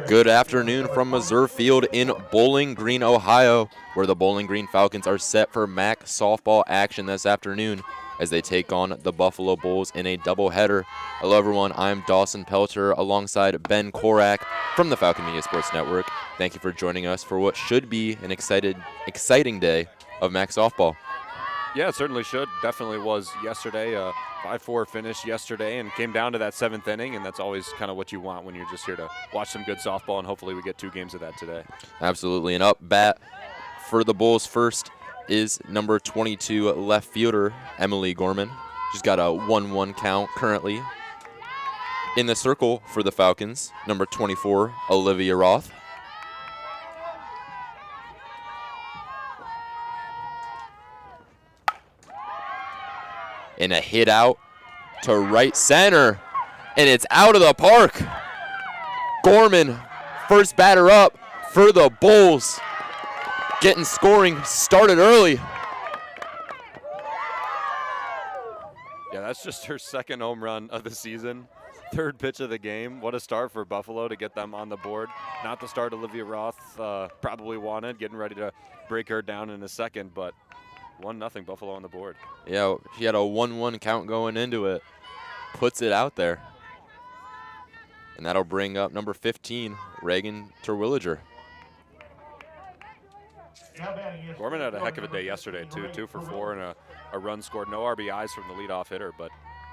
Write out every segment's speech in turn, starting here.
Good afternoon from Meserve Field in Bowling Green, Ohio, where the Bowling Green Falcons are set for MAC softball action this afternoon as they take on the Buffalo Bulls in a doubleheader. Hello, everyone. I'm Dawson Pelter alongside Ben Korak from the Falcon Media Sports Network. Thank you for joining us for what should be an exciting day of MAC softball. Yeah, it certainly should. Definitely was yesterday. 5-4 finish yesterday and came down to that 7th inning, and that's always kind of what you want when you're just here to watch some good softball, and hopefully we get 2 games of that today. Absolutely. And up bat for the Bulls first is number 22 left fielder Emily Gorman. She's got a 1-1 count currently. In the circle for the Falcons, number 24 Olivia Roth. And a hit out to right center, and it's out of the park. Gorman, first batter up for the Bulls, getting scoring started early. Yeah, that's just her 2nd home run of the season. 3rd pitch of the game. What a start for Buffalo to get them on the board. Not the start Olivia Roth probably wanted, getting ready to break her down in a second, but 1-0 Buffalo on the board. Yeah, she had a 1-1 count going into it. Puts it out there. And that'll bring up number 15, Reagan Terwilliger. Gorman had a heck of a day yesterday, too. 2 for 4 and a run scored. No RBIs from the leadoff hitter, but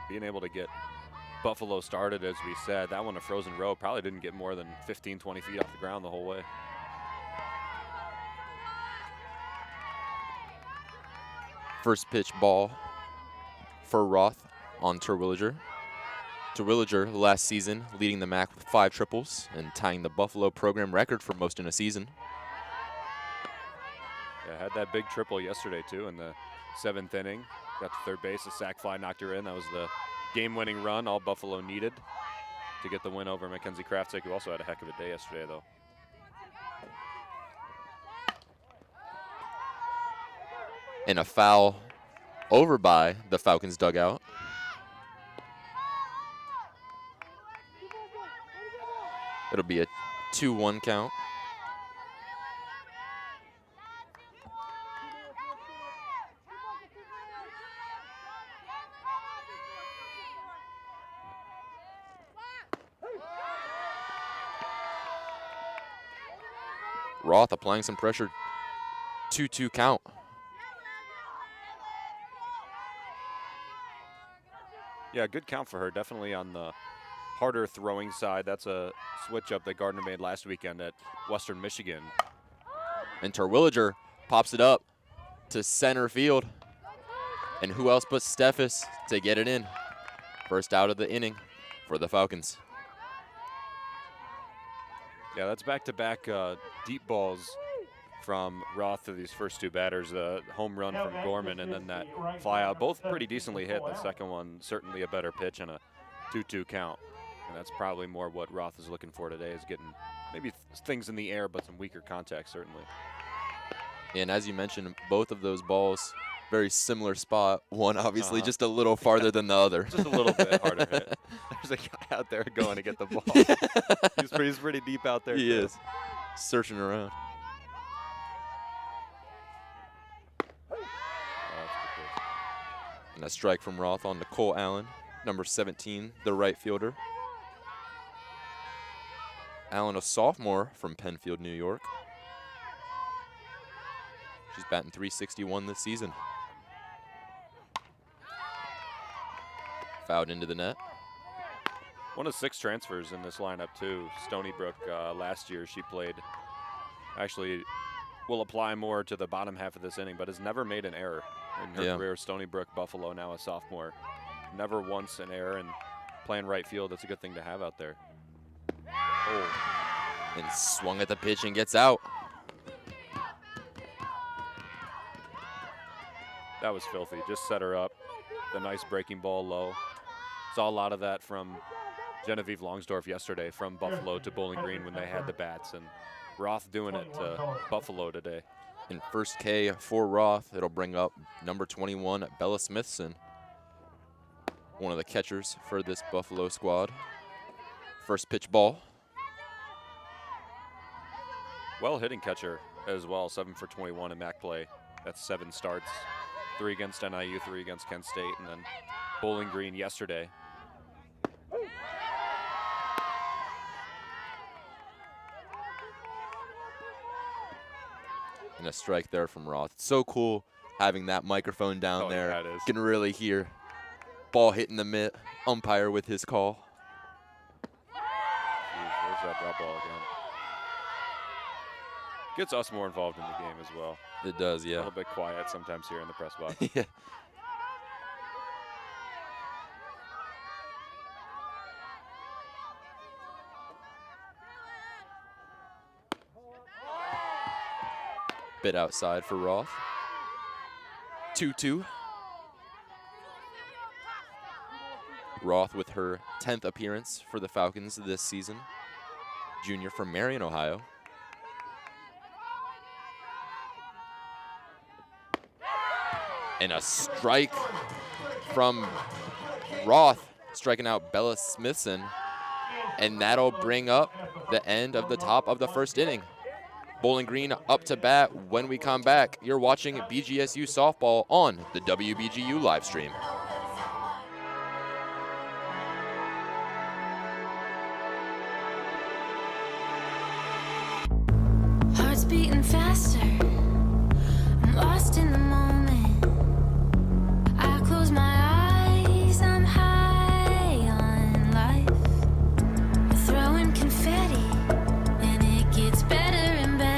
being able to get Buffalo started, as we said, that one a frozen row, probably didn't get more than 15, 20 feet off the ground the whole way. First pitch ball for Roth on Terwilliger. Terwilliger last season leading the MAC with 5 triples and tying the Buffalo program record for most in a season. Yeah, had that big triple yesterday too in the 7th inning. Got to third base, a sac fly knocked her in. That was the game-winning run all Buffalo needed to get the win over Mackenzie Kraftsick, who also had a heck of a day yesterday though. And a foul over by the Falcons dugout. It'll be a 2-1 count. Roth applying some pressure. 2-2 count. Yeah, good count for her. Definitely on the harder throwing side. That's a switch up that Gardner made last weekend at Western Michigan. And Terwilliger pops it up to center field. And who else but Steffes to get it in? First out of the inning for the Falcons. Yeah, that's back-to-back deep balls from Roth to these first 2 batters. The home run from Gorman and then that fly out. Both pretty decently hit. The second one certainly a better pitch and a 2-2 count. And that's probably more what Roth is looking for today, is getting maybe things in the air but some weaker contact certainly. And as you mentioned, both of those balls, very similar spot. One obviously just a little farther than the other. Just a little bit harder hit. There's a guy out there going to get the ball. He's pretty deep out there. He is. Searching around. And a strike from Roth on Nicole Allen, number 17, the right fielder. Allen, a sophomore from Penfield, New York. She's batting .361 this season. Fouled into the net. One of 6 transfers in this lineup too. Stony Brook last year she played. Actually, will apply more to the bottom half of this inning, but has never made an error in her career. Stony Brook, Buffalo, now a sophomore. Never once an error, and playing right field, that's a good thing to have out there. Oh. And swung at the pitch and gets out. That was filthy. Just set her up. The nice breaking ball low. Saw a lot of that from Genevieve Longsdorf yesterday, from Buffalo to Bowling Green when they had the bats, and Roth doing it to Buffalo today. In first K for Roth, it'll bring up number 21, Bella Smithson, one of the catchers for this Buffalo squad. First pitch ball Well-hitting catcher as well, 7 for 21 in MAC play. That's 7 starts, 3 against NIU, 3 against Kent State, and then Bowling Green yesterday. And a strike there from Roth. It's so cool having that microphone down there. Yeah, it is. You can really hear ball hitting the mitt, umpire with his call. Jeez, where's that drop ball again? Gets us more involved in the game as well. It does, yeah. A little bit quiet sometimes here in the press box. Yeah. Bit outside for Roth. 2-2. Roth with her 10th appearance for the Falcons this season. Junior from Marion, Ohio. And a strike from Roth, striking out Bella Smithson. And that'll bring up the end of the top of the first inning. Bowling Green up to bat. When we come back, you're watching BGSU softball on the WBGU live stream. Heart's beating faster. I'm lost in the moment. I close my eyes. I'm high on life. Throwing confetti, and it gets better and better.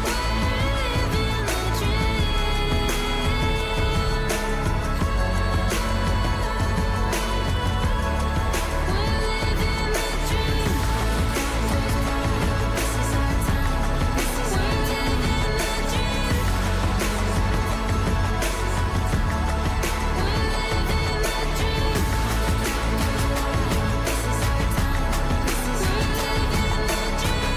Living the dream. We're living the dream. This is our time. This is our living the dream. We're living the dream. This is our time. This is our living the dream. We're living the dream.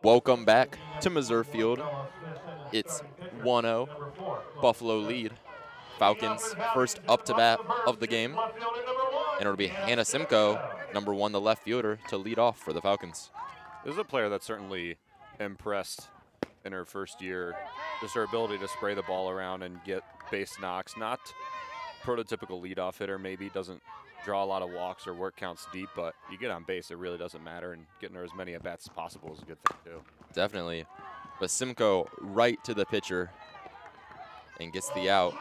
Welcome back to Meserve Field. It's 1-0, Buffalo lead. Falcons first up to bat of the game. And it'll be Hannah Simcoe, number 1, the left fielder, to lead off for the Falcons. This is a player that certainly impressed in her first year. Just her ability to spray the ball around and get base knocks. Not prototypical leadoff hitter, maybe doesn't draw a lot of walks or work counts deep, but you get on base, it really doesn't matter, and getting her as many at-bats as possible is a good thing too. Definitely. But Simcoe right to the pitcher and gets the out.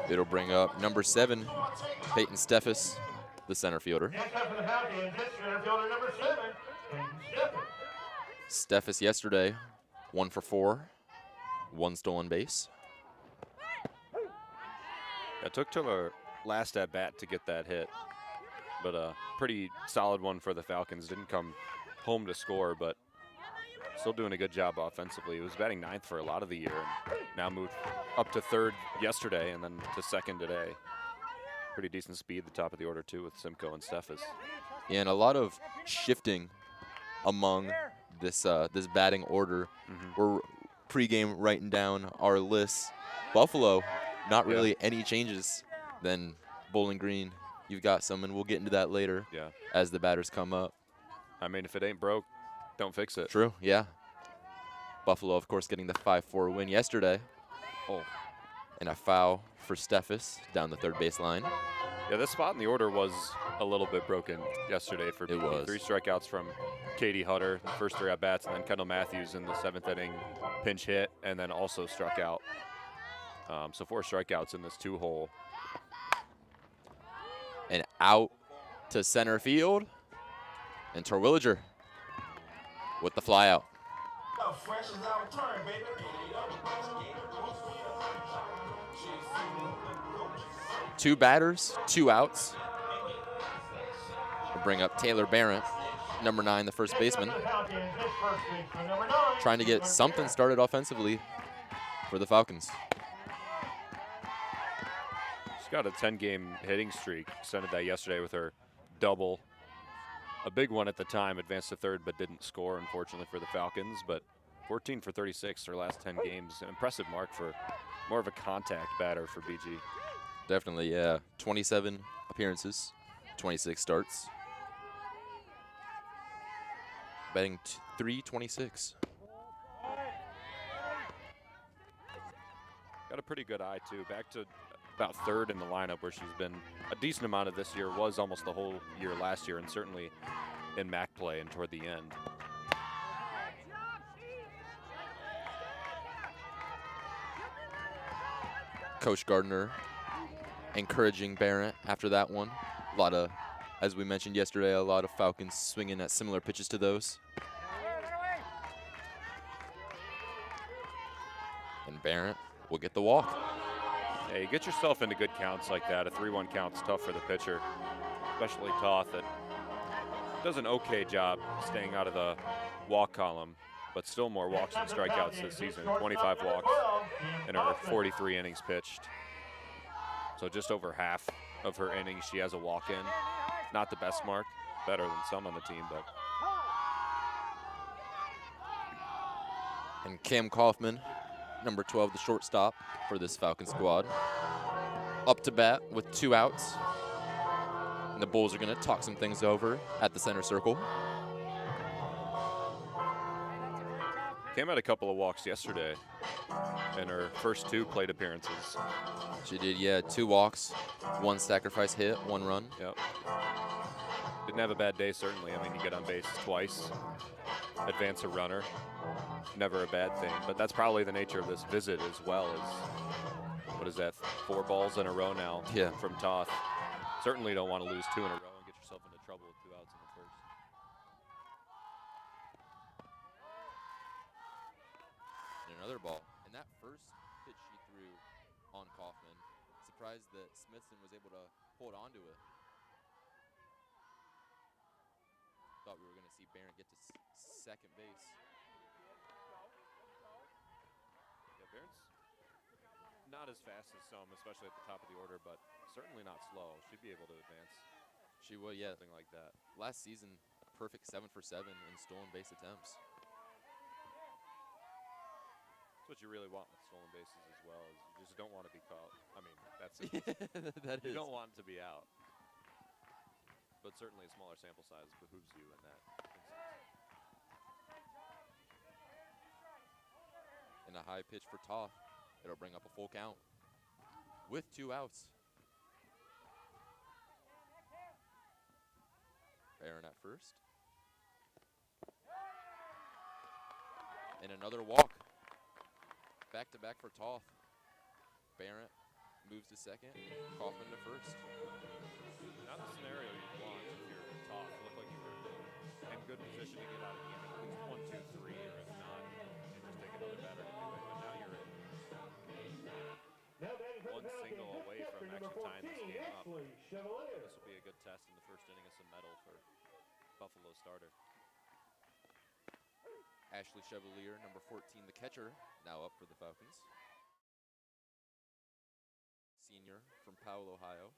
It'll bring up number 7, Peyton Steffes, the center fielder. Steffes yesterday, 1 for 4, 1 stolen base. It took till her last at-bat to get that hit, but a pretty solid one for the Falcons. Didn't come home to score, but still doing a good job offensively. He was batting 9th for a lot of the year, and now moved up to 3rd yesterday and then to 2nd today. Pretty decent speed at the top of the order, too, with Simcoe and Steffes. Yeah, and a lot of shifting among this this batting order. We're pregame writing down our lists. Buffalo, not really any changes. Then Bowling Green, you've got some, and we'll get into that later as the batters come up. I mean, if it ain't broke, don't fix it. True, yeah. Buffalo, of course, getting the 5-4 win yesterday. Oh. And a foul for Steffes down the third base line. Yeah, this spot in the order was a little bit broken yesterday for BG. It was. 3 strikeouts from Katie Hutter, the first 3 at-bats, and then Kendall Matthews in the 7th inning pinch hit, and then also struck out. So 4 strikeouts in this 2-hole. And out to center field. And Terwilliger with the fly out. Fresh is our turn, baby. Two batters, 2 outs. We'll bring up Taylor Barrett, number 9, the first baseman. Trying to get something started offensively for the Falcons. She's got a 10-game hitting streak. Extended that yesterday with her double. A big one at the time, advanced to third, but didn't score, unfortunately, for the Falcons. But 14 for 36 her last 10 games. An impressive mark for more of a contact batter for BG. Definitely, yeah. 27 appearances, 26 starts. Batting .326. Got a pretty good eye, too. Back to about third in the lineup, where she's been a decent amount of this year, was almost the whole year last year, and certainly in MAC play and toward the end. Coach Gardner encouraging Barrett after that one. A lot of, as we mentioned yesterday, a lot of Falcons swinging at similar pitches to those. And Barrett will get the walk. Yeah, you get yourself into good counts like that. A 3-1 count's tough for the pitcher, especially Toth, that does an okay job staying out of the walk column, but still more walks than strikeouts this season. 25 walks in her 43 innings pitched. So just over half of her innings she has a walk in. Not the best mark, better than some on the team, but. And Cam Kaufman, number 12, the shortstop for this Falcon squad, up to bat with 2 outs. And the Bulls are going to talk some things over at the center circle. Cam had a couple of walks yesterday in her first 2 plate appearances. She did, yeah, 2 walks, 1 sacrifice hit, 1 run. Yep. Didn't have a bad day, certainly. I mean, you get on base twice, advance a runner. Never a bad thing, but that's probably the nature of this visit as well. As what is that, 4 balls in a row now from Toth. Certainly don't want to lose 2 in a row and get yourself into trouble with 2 outs in the first. And another ball. And that first pitch she threw on Kaufman, surprised that Smithson was able to hold on to it. Thought we were going to see Barrett get to second base. Barrett's not as fast as some, especially at the top of the order, but certainly not slow. She'd be able to advance. She would, yeah. Something like that. Last season, perfect 7 for 7 in stolen base attempts. That's what you really want with stolen bases as well. Is you just don't want to be caught. I mean, that's it. You don't want to be out. But certainly a smaller sample size behooves you in that instance. And a high pitch for Toth. It'll bring up a full count with 2 outs. Barron at first. And another walk. Back-to-back for Toth. Barrett moves to second. Kaufman to first. Not the scenario you want if you're Toth. Look like you were in good position to get out of the inning. At least 1, 2, 3, or if not, you just take another batter to do it. But now you're in 1 single away from actually tying this game up. This will be a good test in the first inning of some mettle for Buffalo starter. Ashley Chevalier, number 14, the catcher, now up for the Falcons. Senior from Powell, Ohio.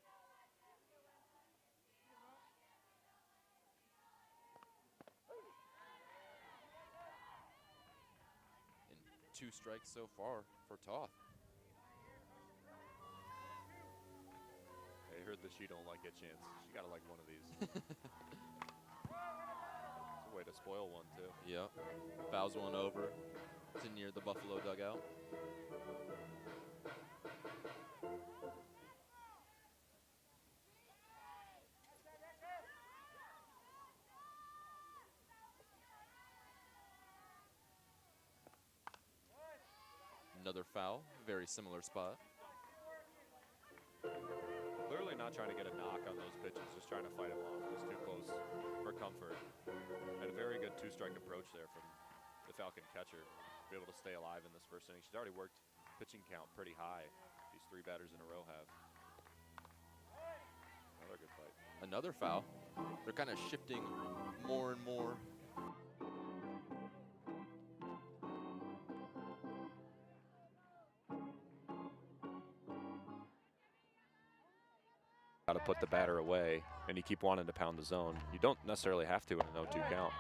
And 2 strikes so far for Toth. I heard that she don't like a chance. She gotta like one of these. It's a way to spoil one too. Yep. Fouls one over to near the Buffalo dugout. Another foul, very similar spot. Clearly not not trying to get a knock on those pitches, just trying to fight them off. Just too close for comfort. And a very good two-strike approach there from the Falcon catcher. Be able to stay alive in this first inning. She's already worked pitching count pretty high. These 3 batters in a row have. Another good fight. Another foul. They're kind of shifting more and more. Got to put the batter away, and you keep wanting to pound the zone. You don't necessarily have to in an 0-2 count.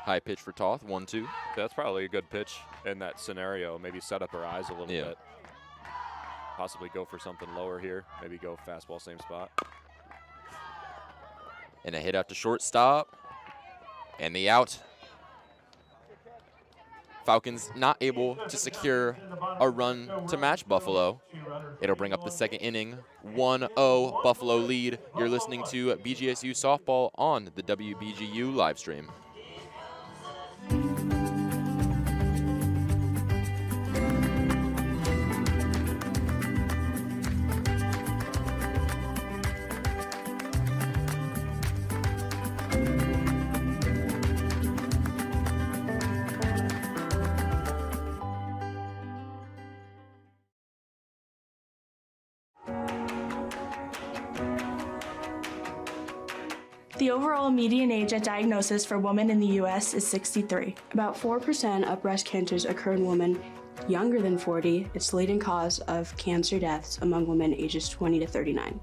High pitch for Toth, 1-2. That's probably a good pitch in that scenario. Maybe set up her eyes a little bit. Possibly go for something lower here. Maybe go fastball, same spot. And a hit out to shortstop. And the out. Falcons not able to secure a run to match Buffalo. It'll bring up the second inning. 1-0 Buffalo lead. You're listening to BGSU softball on the WBGU live stream. The overall median age at diagnosis for women in the U.S. is 63. About 4% of breast cancers occur in women younger than 40. It's the leading cause of cancer deaths among women ages 20 to 39.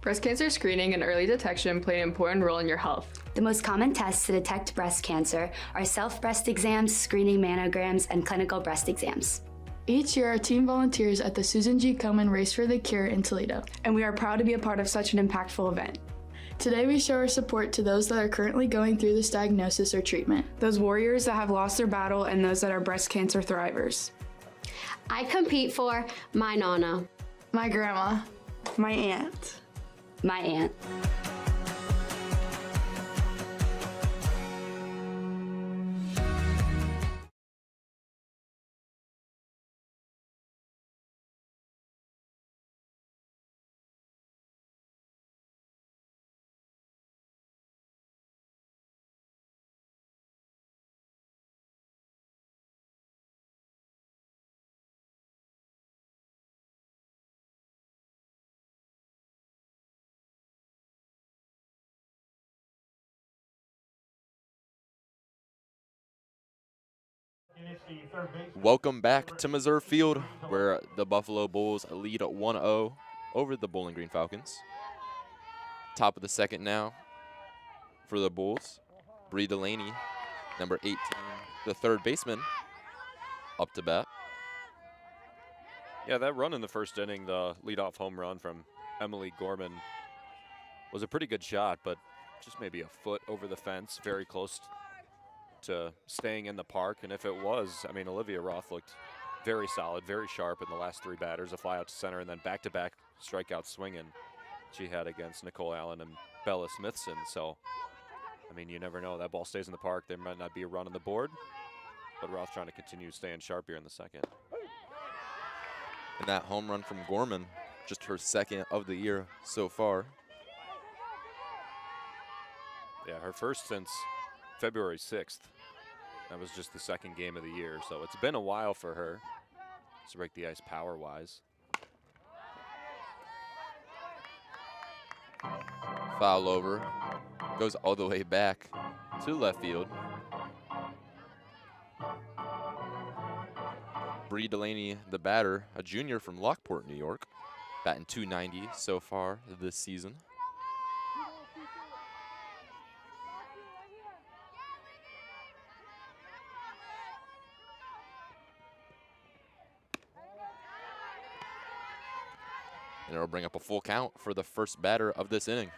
Breast cancer screening and early detection play an important role in your health. The most common tests to detect breast cancer are self-breast exams, screening mammograms, and clinical breast exams. Each year, our team volunteers at the Susan G. Komen Race for the Cure in Toledo, And we are proud to be a part of such an impactful event. Today, we show our support to those that are currently going through this diagnosis or treatment. Those warriors that have lost their battle and those that are breast cancer thrivers. I compete for my Nana, My grandma, My aunt. My aunt. Welcome back to Meserve Field, where the Buffalo Bulls lead 1-0 over the Bowling Green Falcons. Top of the second now for the Bulls. Bree Delaney, number 18, the third baseman, up to bat. Yeah, that run in the first inning, the leadoff home run from Emily Gorman, was a pretty good shot, but just maybe a foot over the fence, very close to staying in the park. And if it was, I mean, Olivia Roth looked very solid, very sharp in the last 3 batters, a fly out to center, and then back-to-back strikeout swinging she had against Nicole Allen and Bella Smithson. So, I mean, you never know. That ball stays in the park. There might not be a run on the board, but Roth trying to continue staying sharp here in the second. And that home run from Gorman, just her second of the year so far. Yeah, her first since February 6th. That was just the second game of the year, so it's been a while for her to break the ice power-wise. Foul over, goes all the way back to left field. Bree Delaney, the batter, a junior from Lockport, New York, batting .290 so far this season. And it'll bring up a full count for the first batter of this inning.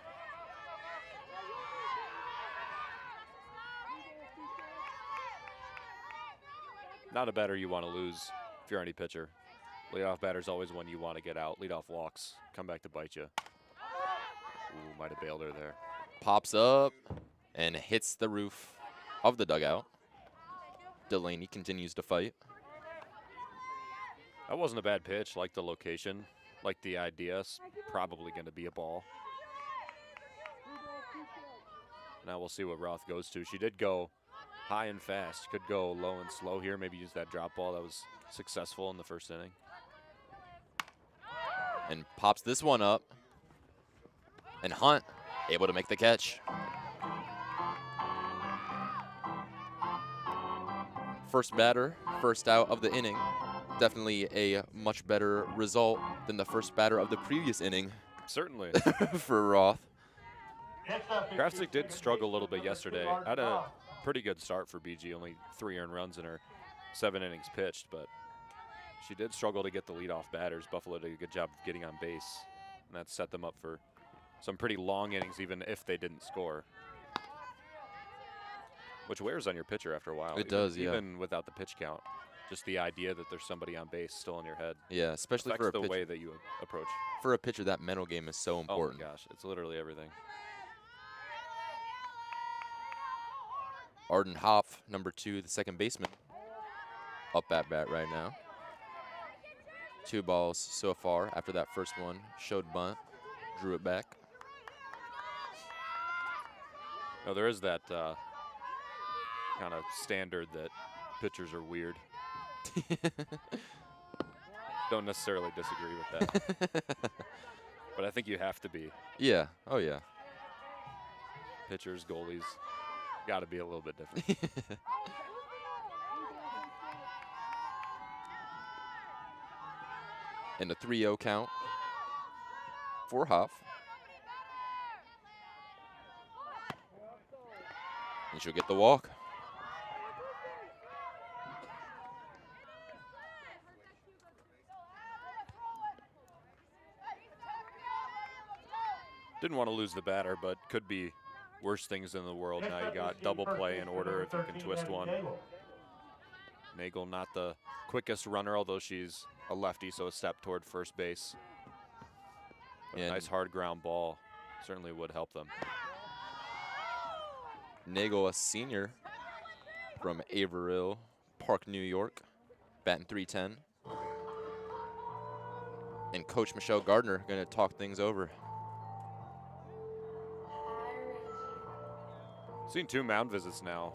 Not a batter you want to lose if you're any pitcher. Leadoff batter's always one you want to get out. Leadoff walks, come back to bite you. Ooh, might have bailed her there. Pops up and hits the roof of the dugout. Delaney continues to fight. That wasn't a bad pitch. Like the location, like the idea. Probably going to be a ball. Now we'll see what Roth goes to. She did go high and fast. Could go low and slow here. Maybe use that drop ball that was successful in the first inning. And pops this one up. And Hunt able to make the catch. First batter, first out of the inning. Definitely a much better result than the first batter of the previous inning. Certainly. For Roth. Krafzik did struggle a little bit yesterday. Had a pretty good start for BG, only 3 earned runs in her 7 innings pitched, but she did struggle to get the leadoff batters. Buffalo did a good job of getting on base, and that set them up for some pretty long innings, even if they didn't score. Which wears on your pitcher after a while. It does, yeah. Even without the pitch count. Just the idea that there's somebody on base still in your head. Yeah, especially affects for a the pitcher. way that you approach. For a pitcher, that mental game is so important. Oh my gosh, it's literally everything. Arden Hopf, number 2, the second baseman, up at bat right now. 2 balls so far after that first one. Showed bunt, drew it back. No, there is that kind of standard that pitchers are weird. Don't necessarily disagree with that. But I think you have to be. Yeah, oh yeah. Pitchers, goalies, got to be a little bit different. And a 3-0 count for Huff. And she'll get the walk. Didn't want to lose the batter, but could be worse things in the world. Now you got double play in order if you can twist one. Nagel not the quickest runner, although she's a lefty, so a step toward first base. But a nice hard ground ball certainly would help them. Nagel, a senior from Averill Park, New York, batting .310. And Coach Michelle Gardner going to talk things over. Seen 2 mound visits now.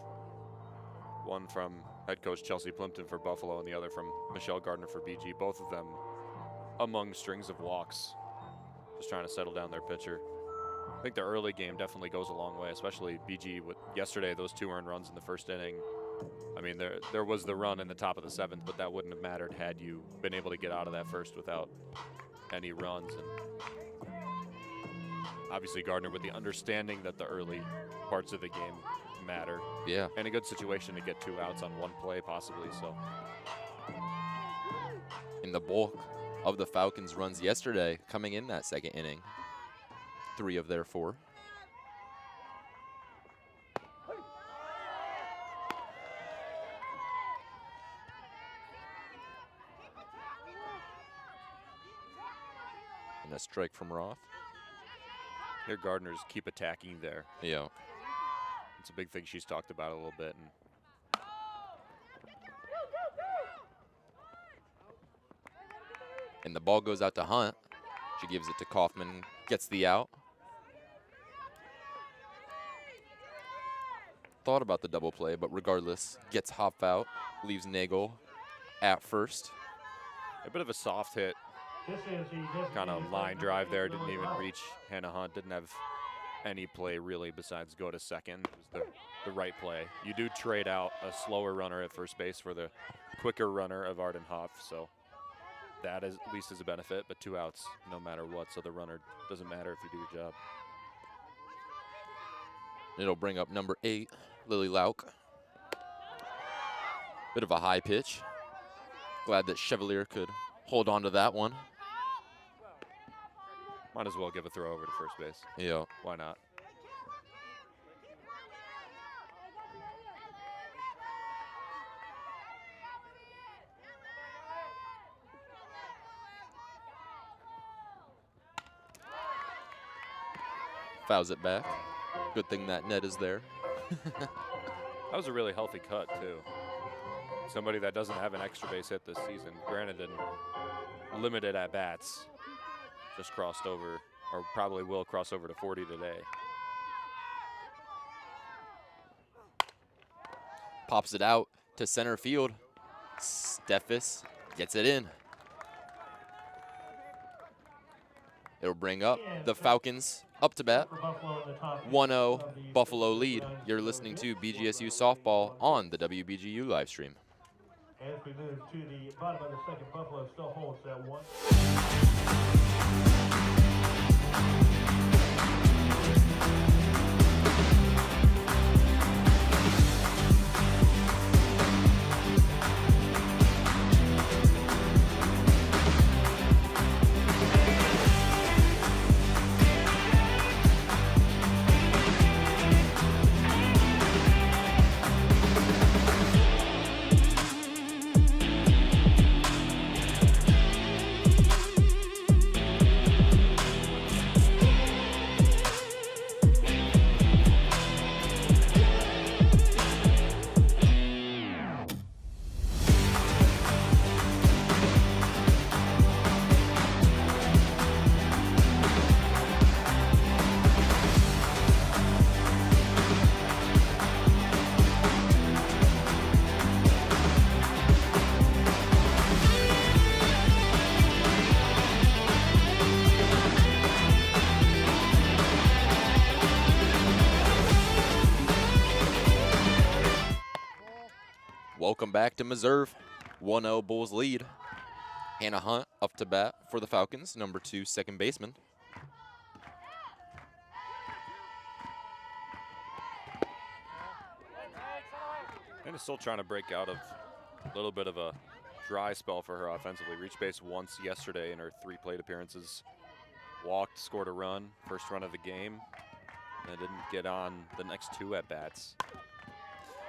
One from head coach Chelsea Plimpton for Buffalo and the other from Michelle Gardner for BG. Both of them among strings of walks, just trying to settle down their pitcher. I think the early game definitely goes a long way, especially BG with yesterday, those 2 earned runs in the first inning. I mean, there was the run in the top of the 7th, but that wouldn't have mattered had you been able to get out of that first without any runs. And obviously Gardner with the understanding that the early parts of the game matter. Yeah. And a good situation to get 2 outs on 1 play possibly, so. In the bulk of the Falcons' runs yesterday coming in that second inning. 3 of their 4. And a strike from Roth. Here Gardner's keep attacking there. Yeah. It's a big thing she's talked about a little bit. And the ball goes out to Hunt. She gives it to Kaufman, gets the out. Thought about the double play, but regardless, gets Hopf out, leaves Nagel at first. A bit of a soft hit, kind of line drive there. Didn't even reach Hannah Hunt. Didn't have any play really besides go to second. It was the right play. You do trade out a slower runner at first base for the quicker runner of Arden Hoff, so that is, at least is a benefit, but 2 outs no matter what, so the runner doesn't matter if you do your job. It'll bring up number 8, Lily Lauk. Bit of a high pitch. Glad that Chevalier could hold on to that one. Might as well give a throw over to first base. Yeah. Why not? Fouls it back. Good thing that net is there. That was a really healthy cut, too. somebody that doesn't have an extra base hit this season, granted in limited at-bats, just crossed over, or probably will cross over to 40 today. Pops it out to center field. Steffes gets it in. It'll bring up the Falcons up to bat. 1-0 Buffalo lead. You're listening to BGSU softball on the WBGU live stream. As we move to the bottom of the second, Buffalo still holds that one. Welcome back to Meserve. 1-0 Bulls lead. Hannah Hunt up to bat for the Falcons, number 2 second baseman. And is still trying to break out of a little bit of a dry spell for her offensively. Reached base once yesterday in her 3 plate appearances. Walked, scored a run, first run of the game, and didn't get on the next 2 at-bats.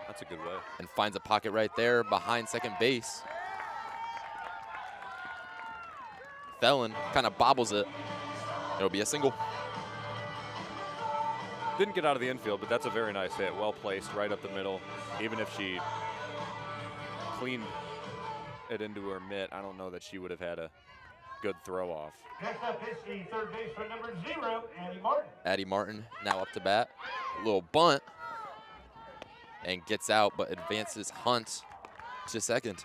That's a good way. And finds a pocket right there behind second base. Felon kind of bobbles it. It'll be a single. Didn't get out of the infield, but that's a very nice hit. Well placed, right up the middle. Even if she cleaned it into her mitt, I don't know that she would have had a good throw off. Next up is the third baseman, number 0, Addie Martin. Addie Martin now up to bat. A little bunt. And gets out, but advances Hunt to second.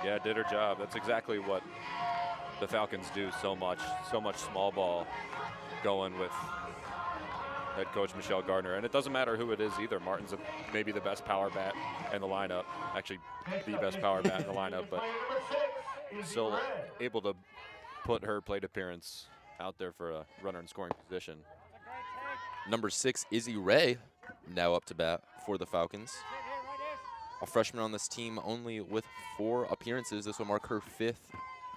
Yeah, did her job. That's exactly what the Falcons do so much small ball going with head coach Michelle Gardner. And it doesn't matter who it is either. Martin's maybe the best power bat in the lineup, actually the best power bat in the lineup, but still able to put her plate appearance out there for a runner in scoring position. Number 6, Izzy Ray, now up to bat for the Falcons. A freshman on this team only with 4 appearances. This will mark her 5th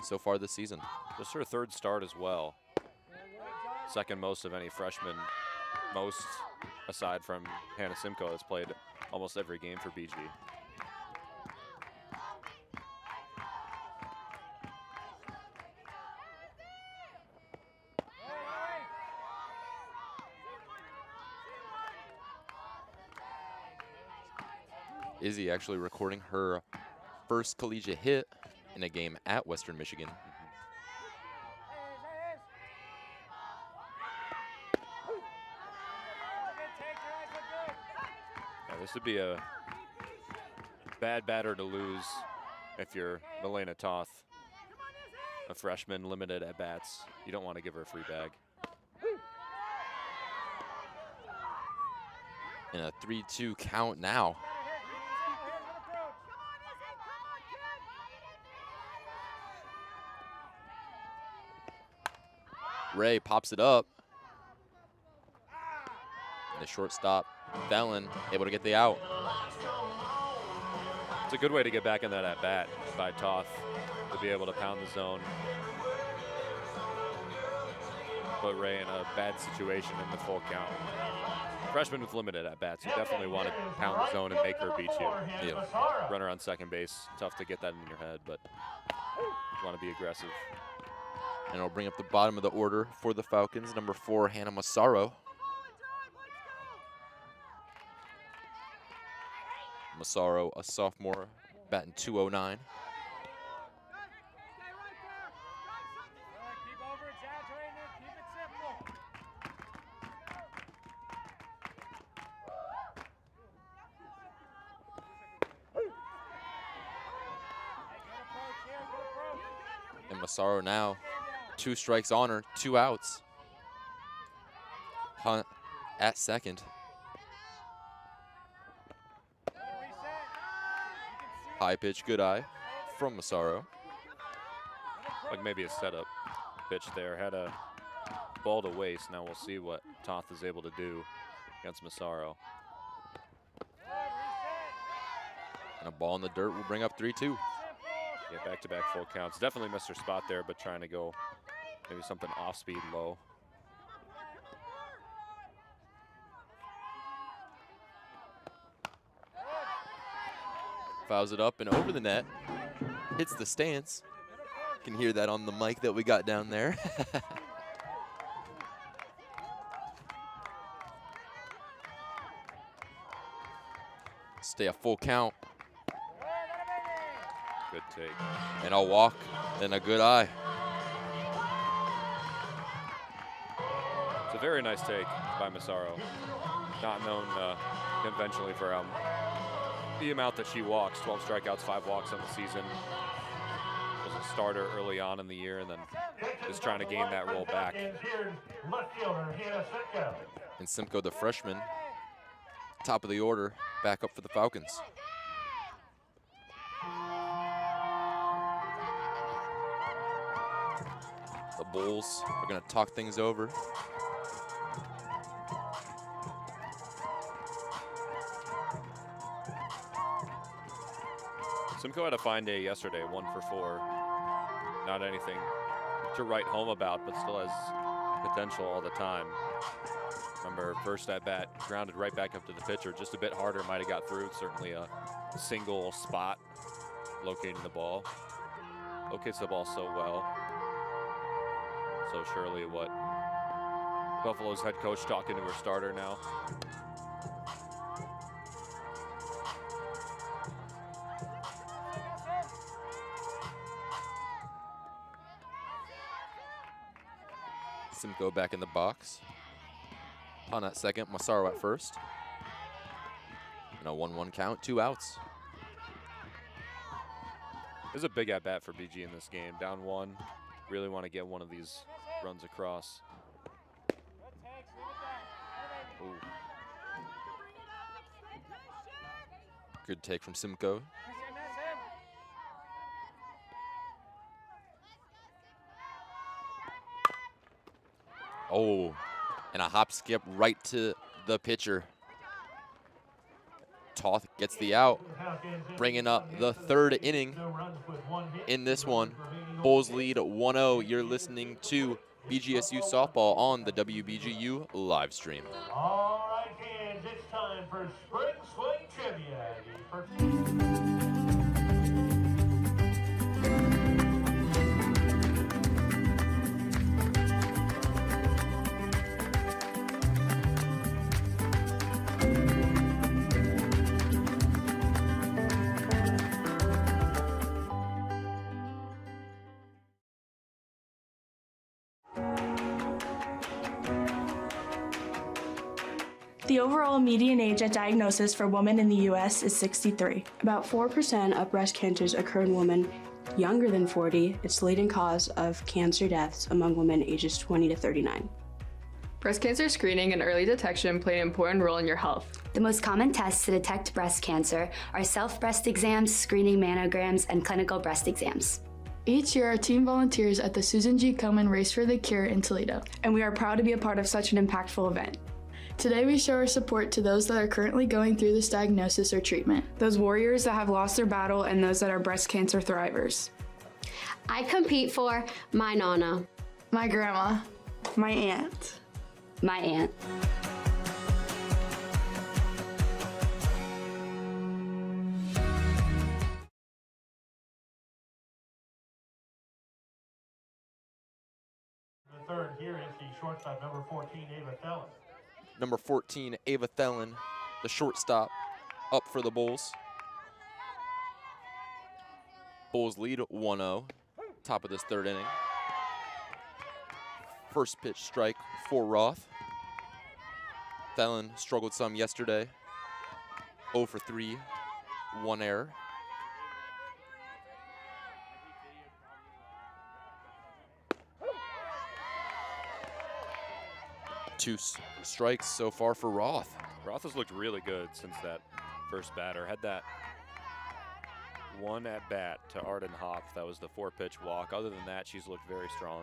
so far this season. Just her 3rd start as well. Second most of any freshman, most aside from Hannah Simcoe, has played almost every game for BG. Izzy actually recording her first collegiate hit in a game at Western Michigan. Yeah, this would be a bad batter to lose if you're Milena Toth, a freshman, limited at bats. You don't want to give her a free bag. And a 3-2 count now. Ray pops it up. And the shortstop, Felon, able to get the out. It's a good way to get back in that at-bat by Toth to be able to pound the zone. Put Ray in a bad situation in the full count. Freshman with limited at-bats, you definitely want to pound the zone and make her beat you. Yeah. Runner on second base, tough to get that in your head, but you want to be aggressive. And it'll bring up the bottom of the order for the Falcons. Number 4, Hannah Massaro. Massaro, a sophomore batting .209. And Massaro now 2 strikes on her, 2 outs. Hunt at second. High pitch, good eye from Massaro. Like maybe a setup pitch there. Had a ball to waste. Now we'll see what Toth is able to do against Massaro. And a ball in the dirt will bring up 3-2. Yeah, back-to-back full counts. Definitely missed her spot there, but trying to go maybe something off-speed low. Fouls it up and over the net. Hits the stance. Can hear that on the mic that we got down there. Stay a full count. Good take. And a walk, then a good eye. It's a very nice take by Massaro. Not known conventionally for the amount that she walks. 12 strikeouts, 5 walks on the season. Was a starter early on in the year and then is trying to gain that role back. And Simcoe, the freshman, top of the order, back up for the Falcons. The Bulls are going to talk things over. Simcoe had a fine day yesterday, 1 for 4. Not anything to write home about, but still has potential all the time. Remember, first at bat, grounded right back up to the pitcher. Just a bit harder, might have got through. Certainly a single spot locating the ball. Locates the ball so well. So surely what Buffalo's head coach talking to her starter now. Simcoe back in the box. On at second, Massaro at first. And a 1-1 count, 2 outs. There's a big at-bat for BG in this game. Down 1, really want to get one of these runs across. Ooh. Good take from Simcoe. Oh, and a hop skip right to the pitcher. Toth gets the out, bringing up the 3rd inning in this one. Bulls lead 1-0. You're listening to BGSU softball on the WBGU live stream. All right, kids, it's time for Spring Swing Trivia. The overall median age at diagnosis for women in the U.S. is 63. About 4% of breast cancers occur in women younger than 40. It's the leading cause of cancer deaths among women ages 20 to 39. Breast cancer screening and early detection play an important role in your health. The most common tests to detect breast cancer are self-breast exams, screening mammograms, and clinical breast exams. Each year, our team volunteers at the Susan G. Komen Race for the Cure in Toledo. And we are proud to be a part of such an impactful event. Today, we show our support to those that are currently going through this diagnosis or treatment. Those warriors that have lost their battle and those that are breast cancer thrivers. I compete for my Nana, my grandma, my aunt, my aunt. The third here is the shortstop, number 14, Ava Thelen. Number 14, Ava Thelen, the shortstop, up for the Bulls. Bulls lead 1-0, top of this third inning. First pitch strike for Roth. Thelen struggled some yesterday. 0 for 3, 1 error. Two strikes so far for Roth. Roth has looked really good since that first batter. Had that one at bat to Arden Hopf. That was the 4-pitch walk. Other than that, she's looked very strong.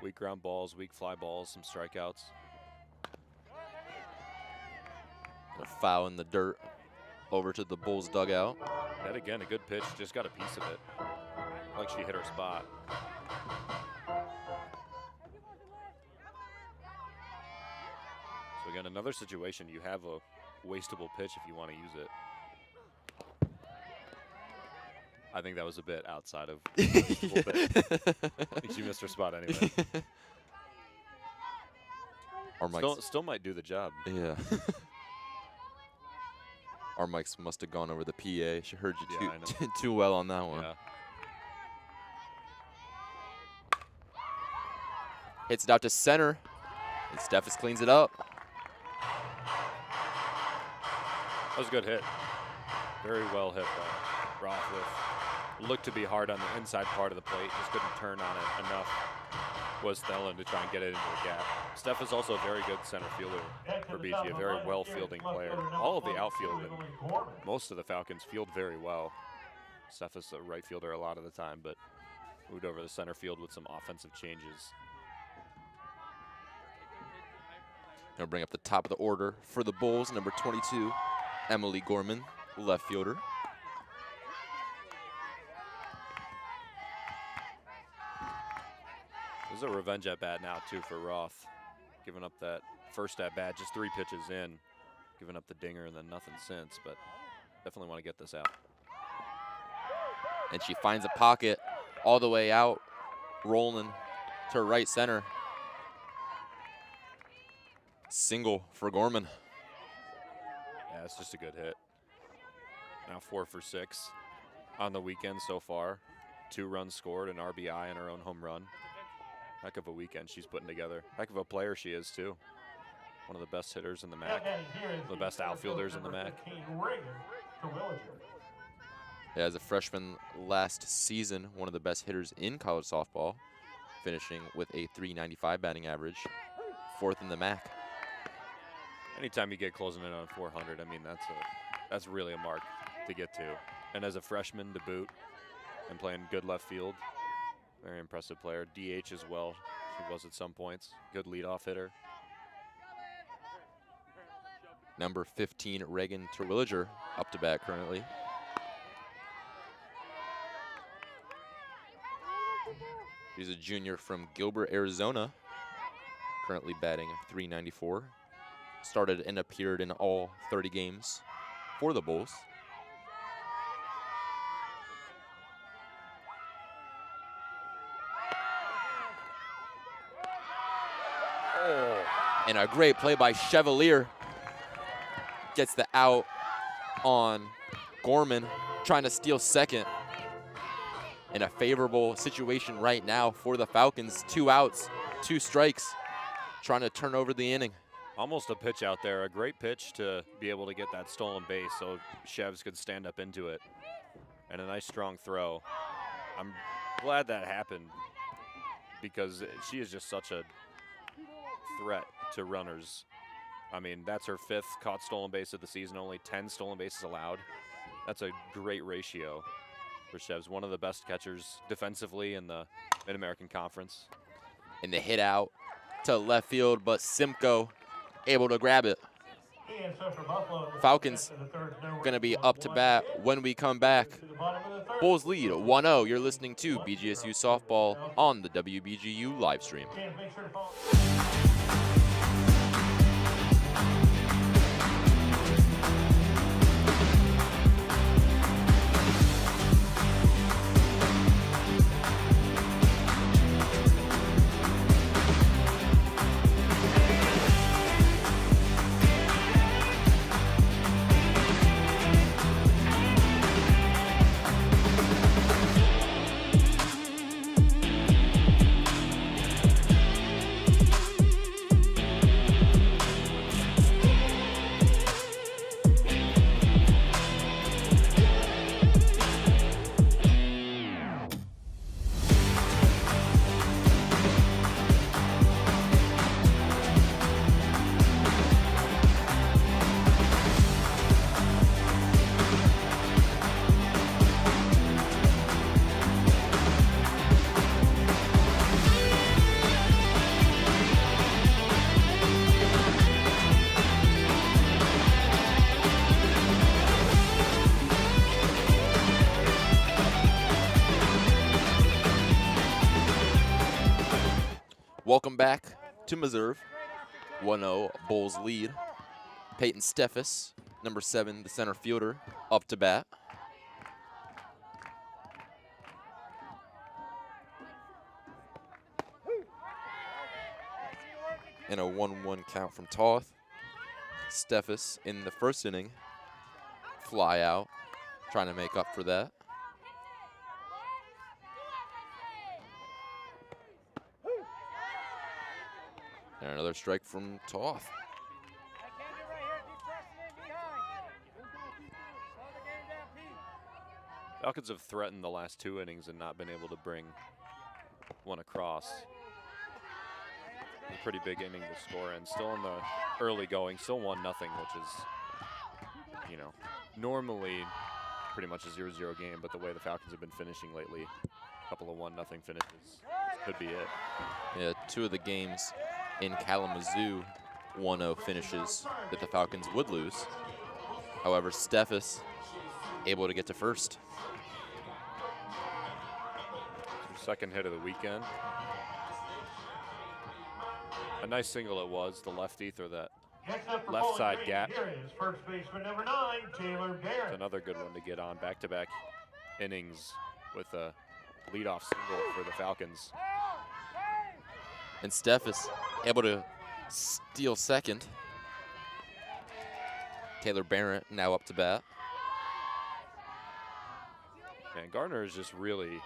Weak ground balls, weak fly balls, some strikeouts. A foul in the dirt over to the Bulls dugout. That again, a good pitch, just got a piece of it. Like she hit her spot. So again, another situation, you have a wastable pitch if you want to use it. I think that was a bit outside of wastable pitch. I think she missed her spot anyway. Our still might do the job. Yeah. Our mics must have gone over the PA. She heard you too well on that one. Yeah. Hits it out to center, and Steffes cleans it up. That was a good hit. Very well hit by Roth. Looked to be hard on the inside part of the plate. Just couldn't turn on it enough. Was Thelen to try and get it into the gap. Steph is also a very good center fielder for BG, a very well fielding player. All of the outfield and most of the Falcons field very well. Steph is a right fielder a lot of the time, but moved over the center field with some offensive changes. Gonna bring up the top of the order for the Bulls, number 22, Emily Gorman, left fielder. This is a revenge at bat now too for Roth. Giving up that first at bat, just 3 pitches in, giving up the dinger and then nothing since, but definitely want to get this out. And she finds a pocket all the way out, rolling to right center. Single for Gorman. Yeah, it's just a good hit. Now 4 for 6 on the weekend so far. 2 runs scored, an RBI and her own home run. Heck of a weekend she's putting together. Heck of a player she is too. One of the best hitters in the MAC. The best outfielders in the MAC. Yeah, as a freshman last season, one of the best hitters in college softball, finishing with a .395 batting average, 4th in the MAC. Anytime you get closing in on 400, I mean, that's really a mark to get to. And as a freshman to boot and playing good left field, very impressive player. DH as well, she was at some points. Good leadoff hitter. Number 15, Reagan Terwilliger, up to bat currently. She's a junior from Gilbert, Arizona, currently batting .394. Started and appeared in all 30 games for the Bulls. Oh. And a great play by Chevalier. Gets the out on Gorman, trying to steal second. In a favorable situation right now for the Falcons. 2 outs, 2 strikes, trying to turn over the inning. Almost a pitch out there, a great pitch to be able to get that stolen base so Chevs could stand up into it. And a nice strong throw. I'm glad that happened because she is just such a threat to runners. I mean, that's her 5th caught stolen base of the season, only 10 stolen bases allowed. That's a great ratio for Chevs. One of the best catchers defensively in the Mid-American Conference. And the hit out to left field, but Simcoe able to grab it. Falcons going to be up to bat when we come back. Bulls lead 1-0. You're listening to BGSU Softball on the WBGU live stream. Welcome back to Meserve. 1-0 Bulls lead. Peyton Steffes, number 7, the center fielder, up to bat. And a 1-1 count from Toth. Steffes in the first inning, fly out, trying to make up for that. And another strike from Toth. Falcons have threatened the last 2 innings and not been able to bring one across. A pretty big inning to score, and still in the early going, still 1-0, which is, you know, normally pretty much a 0-0 game, but the way the Falcons have been finishing lately, a couple of 1-0 finishes, could be it. Yeah, 2 of the games in Kalamazoo 1-0 finishes that the Falcons would lose. However, Steffes able to get to first. Second hit of the weekend. A nice single it was, the lefty through that left side gap. Here is first baseman number 9, Taylor Barrett. It's another good one to get on. Back-to-back innings with a leadoff single for the Falcons. And Steffes able to steal second. Taylor Barrett now up to bat. And Gardner is just really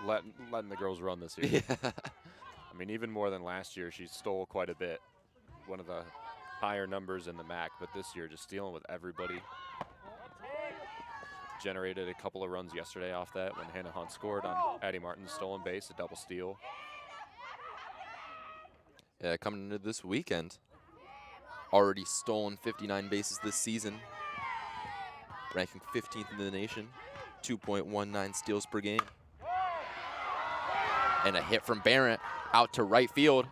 letting the girls run this year. Yeah. I mean, even more than last year, she stole quite a bit. One of the higher numbers in the MAC, but this year just stealing with everybody. Generated a couple of runs yesterday off that when Hannah Hunt scored on Addie Martin's stolen base, a double steal. Yeah, coming into this weekend, already stolen 59 bases this season, ranking 15th in the nation, 2.19 steals per game. And a hit from Barrett out to right field.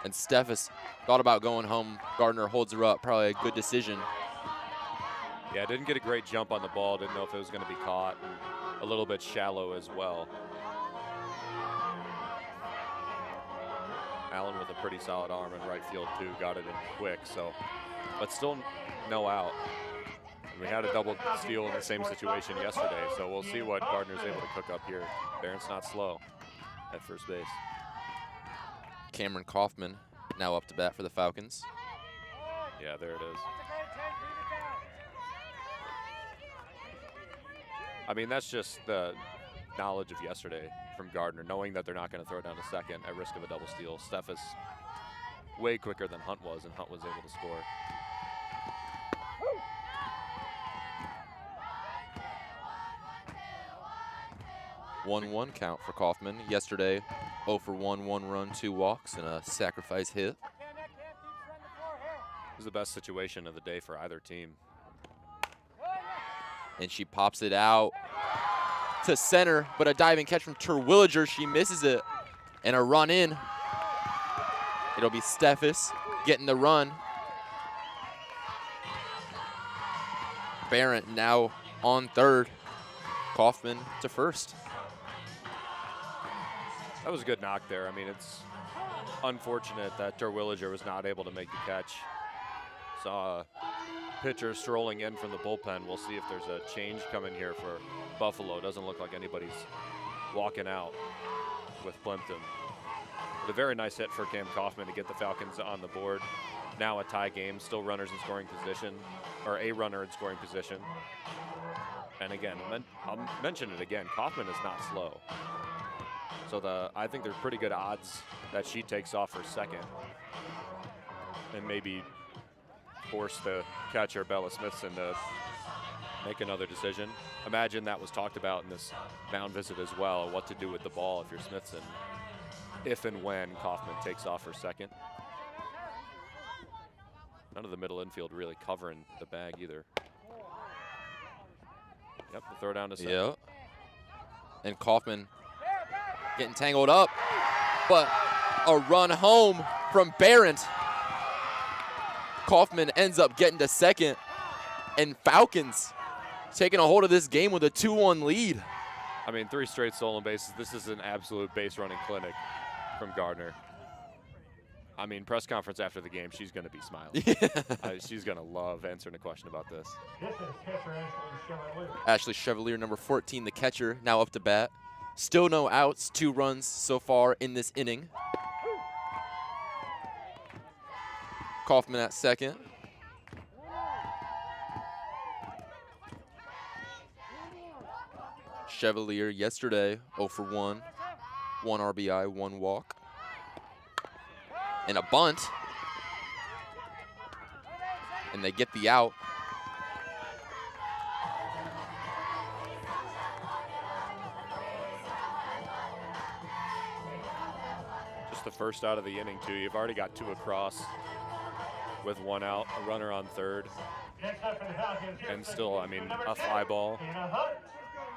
And Steffes thought about going home. Gardner holds her up, probably a good decision. Yeah, didn't get a great jump on the ball, didn't know if it was going to be caught. A little bit shallow as well. Allen with a pretty solid arm in right field too, got it in quick, so, but still no out. And we had a double steal in the same situation yesterday, so we'll see what Gardner's able to cook up here. Barrett's not slow at first base. Cameron Kaufman now up to bat for the Falcons. Yeah, there it is. I mean, that's just the knowledge of yesterday from Gardner, knowing that they're not going to throw down a second at risk of a double steal. Steffes way quicker than Hunt was, and Hunt was able to score. One count for Kaufman. Yesterday, 0 for 1, 1 run, 2 walks, and a sacrifice hit. It was the best situation of the day for either team. And she pops it out to center, but a diving catch from Terwilliger. She misses it, and a run in. It'll be Steffes getting the run. Barrett now on third. Kaufman to first. That was a good knock there. I mean, it's unfortunate that Terwilliger was not able to make the catch. Saw a pitcher strolling in from the bullpen. We'll see if there's a change coming here for Buffalo. Doesn't look like anybody's walking out with Plimpton. But a very nice hit for Cam Kaufman to get the Falcons on the board. Now a tie game, still runners in scoring position, or a runner in scoring position. And again, I'll mention it again, Kaufman is not slow. So I think there's pretty good odds that she takes off for second and maybe force the catcher, Bella Smithson, to make another decision. Imagine that was talked about in this mound visit as well, what to do with the ball if you're Smithson, if and when Kaufman takes off for second. None of the middle infield really covering the bag either. Yep, the throw down to second. Yep. And Kaufman getting tangled up, but a run home from Barrett. Kaufman ends up getting to second, and Falcons taking a hold of this game with a 2-1 lead. I mean, 3 straight stolen bases. This is an absolute base running clinic from Gardner. I mean, press conference after the game, she's going to be smiling. She's going to love answering a question about this. This is catcher Ashley Chevalier. Ashley Chevalier, number 14, the catcher, now up to bat. Still no outs, 2 runs so far in this inning. Kaufman at second. Chevalier yesterday, 0 for 1. 1 RBI, 1 walk. And a bunt. And they get the out. Just the first out of the inning, too. You've already got 2 across with 1 out, a runner on third. And still, I mean, a fly ball.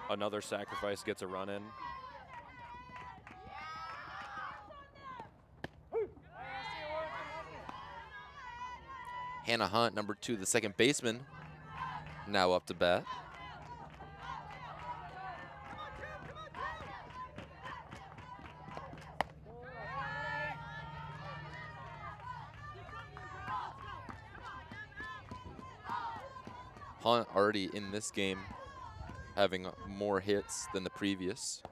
Another sacrifice gets a run in. Hannah Hunt, number 2, the second baseman, now up to bat. Hunt already in this game having more hits than the previous.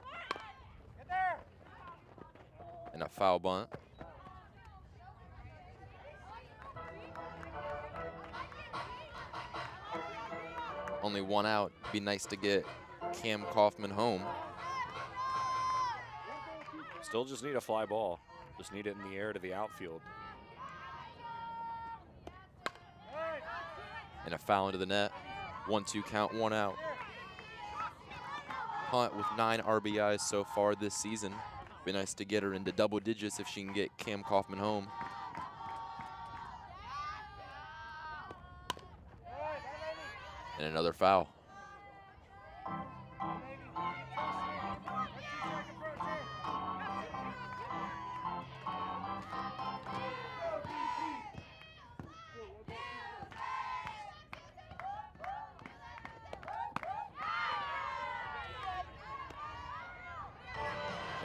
And a foul bunt. Only 1 out. Be nice to get Cam Kaufman home. Still just need a fly ball. Just need it in the air to the outfield. And a foul into the net. 1-2 count, 1 out. Hunt with 9 RBIs so far this season. Be nice to get her into double digits if she can get Cam Kaufman home. And another foul.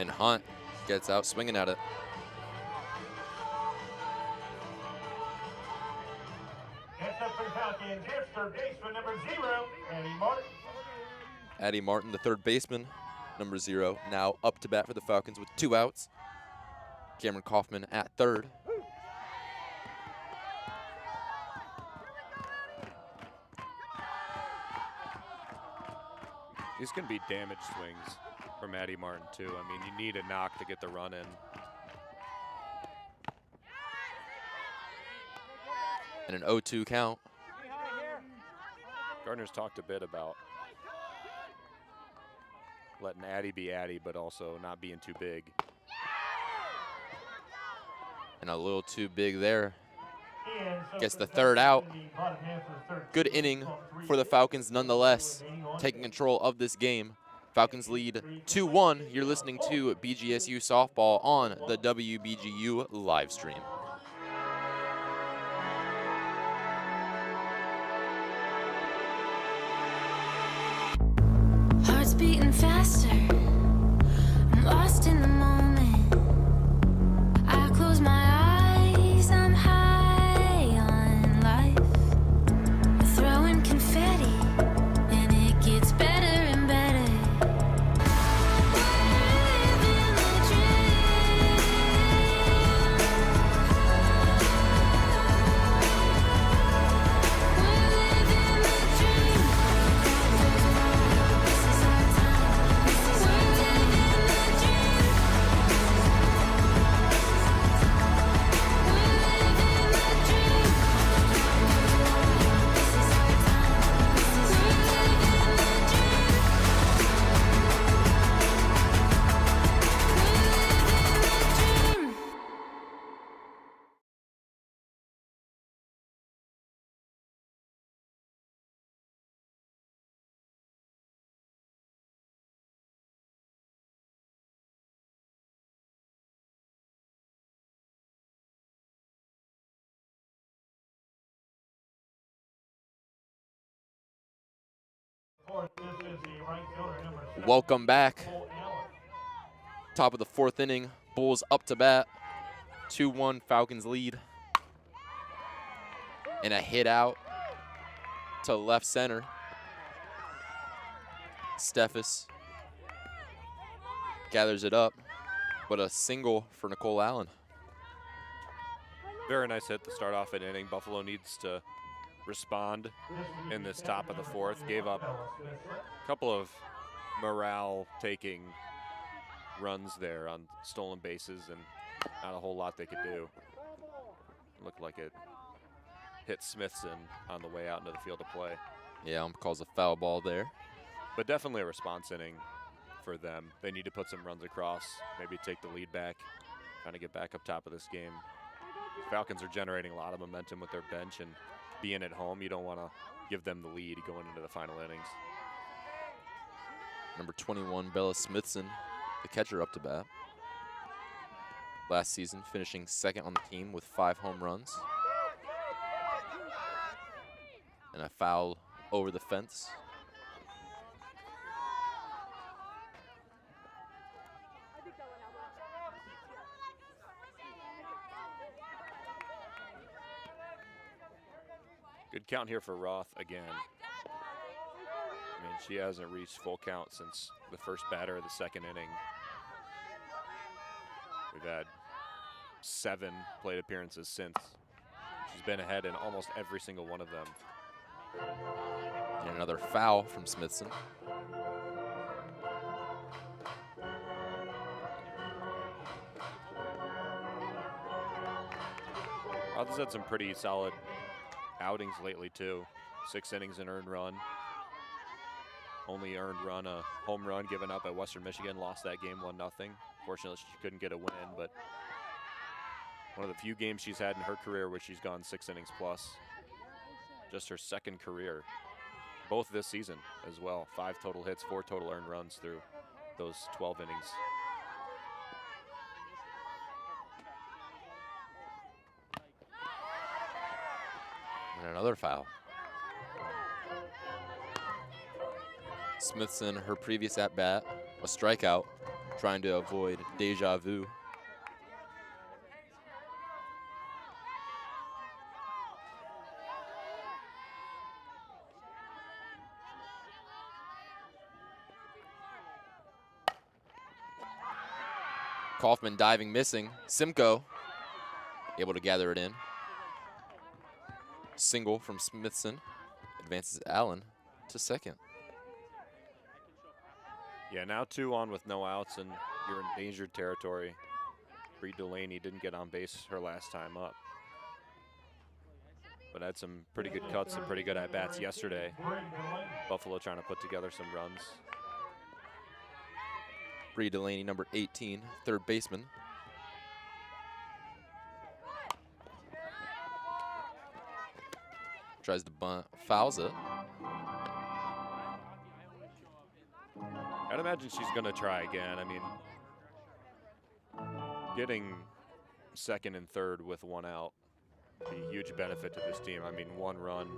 And Hunt gets out swinging at it. Next up for the Falcons, here's third baseman number 0, Addie Martin. Addie Martin, the third baseman, number 0, now up to bat for the Falcons with 2 outs. Cameron Kaufman at third. These can be damage swings from Addie Martin, too. I mean, you need a knock to get the run in. And an 0-2 count. Gardner's talked a bit about letting Addie be Addie, but also not being too big. And a little too big there. Gets the third out. Good inning for the Falcons nonetheless, taking control of this game. Falcons lead 2-1. You're listening to BGSU softball on the WBGU live stream. Heart's beating faster. I'm lost in the moment. I close my eyes. I'm high on life. Throwing confetti, and it gets better and better. Living the dream. We're living the dream. This is our time. We're living the dream. course, this is the right fielder, number 7. Welcome back. Cole Allen. Top of the 4th inning. Bulls up to bat. 2-1 Falcons lead. And a hit out to left center. Steffes gathers it up, but a single for Nicole Allen. Very nice hit to start off an inning. Buffalo needs to respond in this top of the 4th. Gave up a couple of morale-taking runs there on stolen bases, and not a whole lot they could do. Looked like it hit Smithson on the way out into the field of play. Yeah, calls a foul ball there. But definitely a response inning for them. They need to put some runs across, maybe take the lead back, trying to get back up top of this game. Falcons are generating a lot of momentum with their bench, and being at home, you don't want to give them the lead going into the final innings. Number 21, Bella Smithson, the catcher, up to bat. Last season, finishing 2nd on the team with 5 home runs. And a foul over the fence. Good count here for Roth again. I mean, she hasn't reached full count since the first batter of the 2nd inning. We've had 7 plate appearances since. She's been ahead in almost every single one of them. And another foul from Smithson. Roth has had some pretty solid outings lately too. 6 innings and earned run. Only earned run, a home run given up at Western Michigan. Lost that game 1-0. Fortunately, she couldn't get a win, but one of the few games she's had in her career where she's gone 6 innings plus. Just her 2nd career. Both this season as well. 5 total hits, 4 total earned runs through those 12 innings. And another foul. Smithson, her previous at-bat, a strikeout, trying to avoid deja vu. Kaufman diving, missing. Simcoe able to gather it in. Single from Smithson, advances Allen to 2nd. Yeah, now 2 on with no outs, and you're in endangered territory. Bree Delaney didn't get on base her last time up, but had some pretty good cuts and pretty good at-bats yesterday. Buffalo trying to put together some runs. Bree Delaney, number 18, 3rd baseman. Tries to bunt, fouls it. I'd imagine she's going to try again. I mean, getting 2nd and 3rd with 1 out would be a huge benefit to this team. I mean, 1 run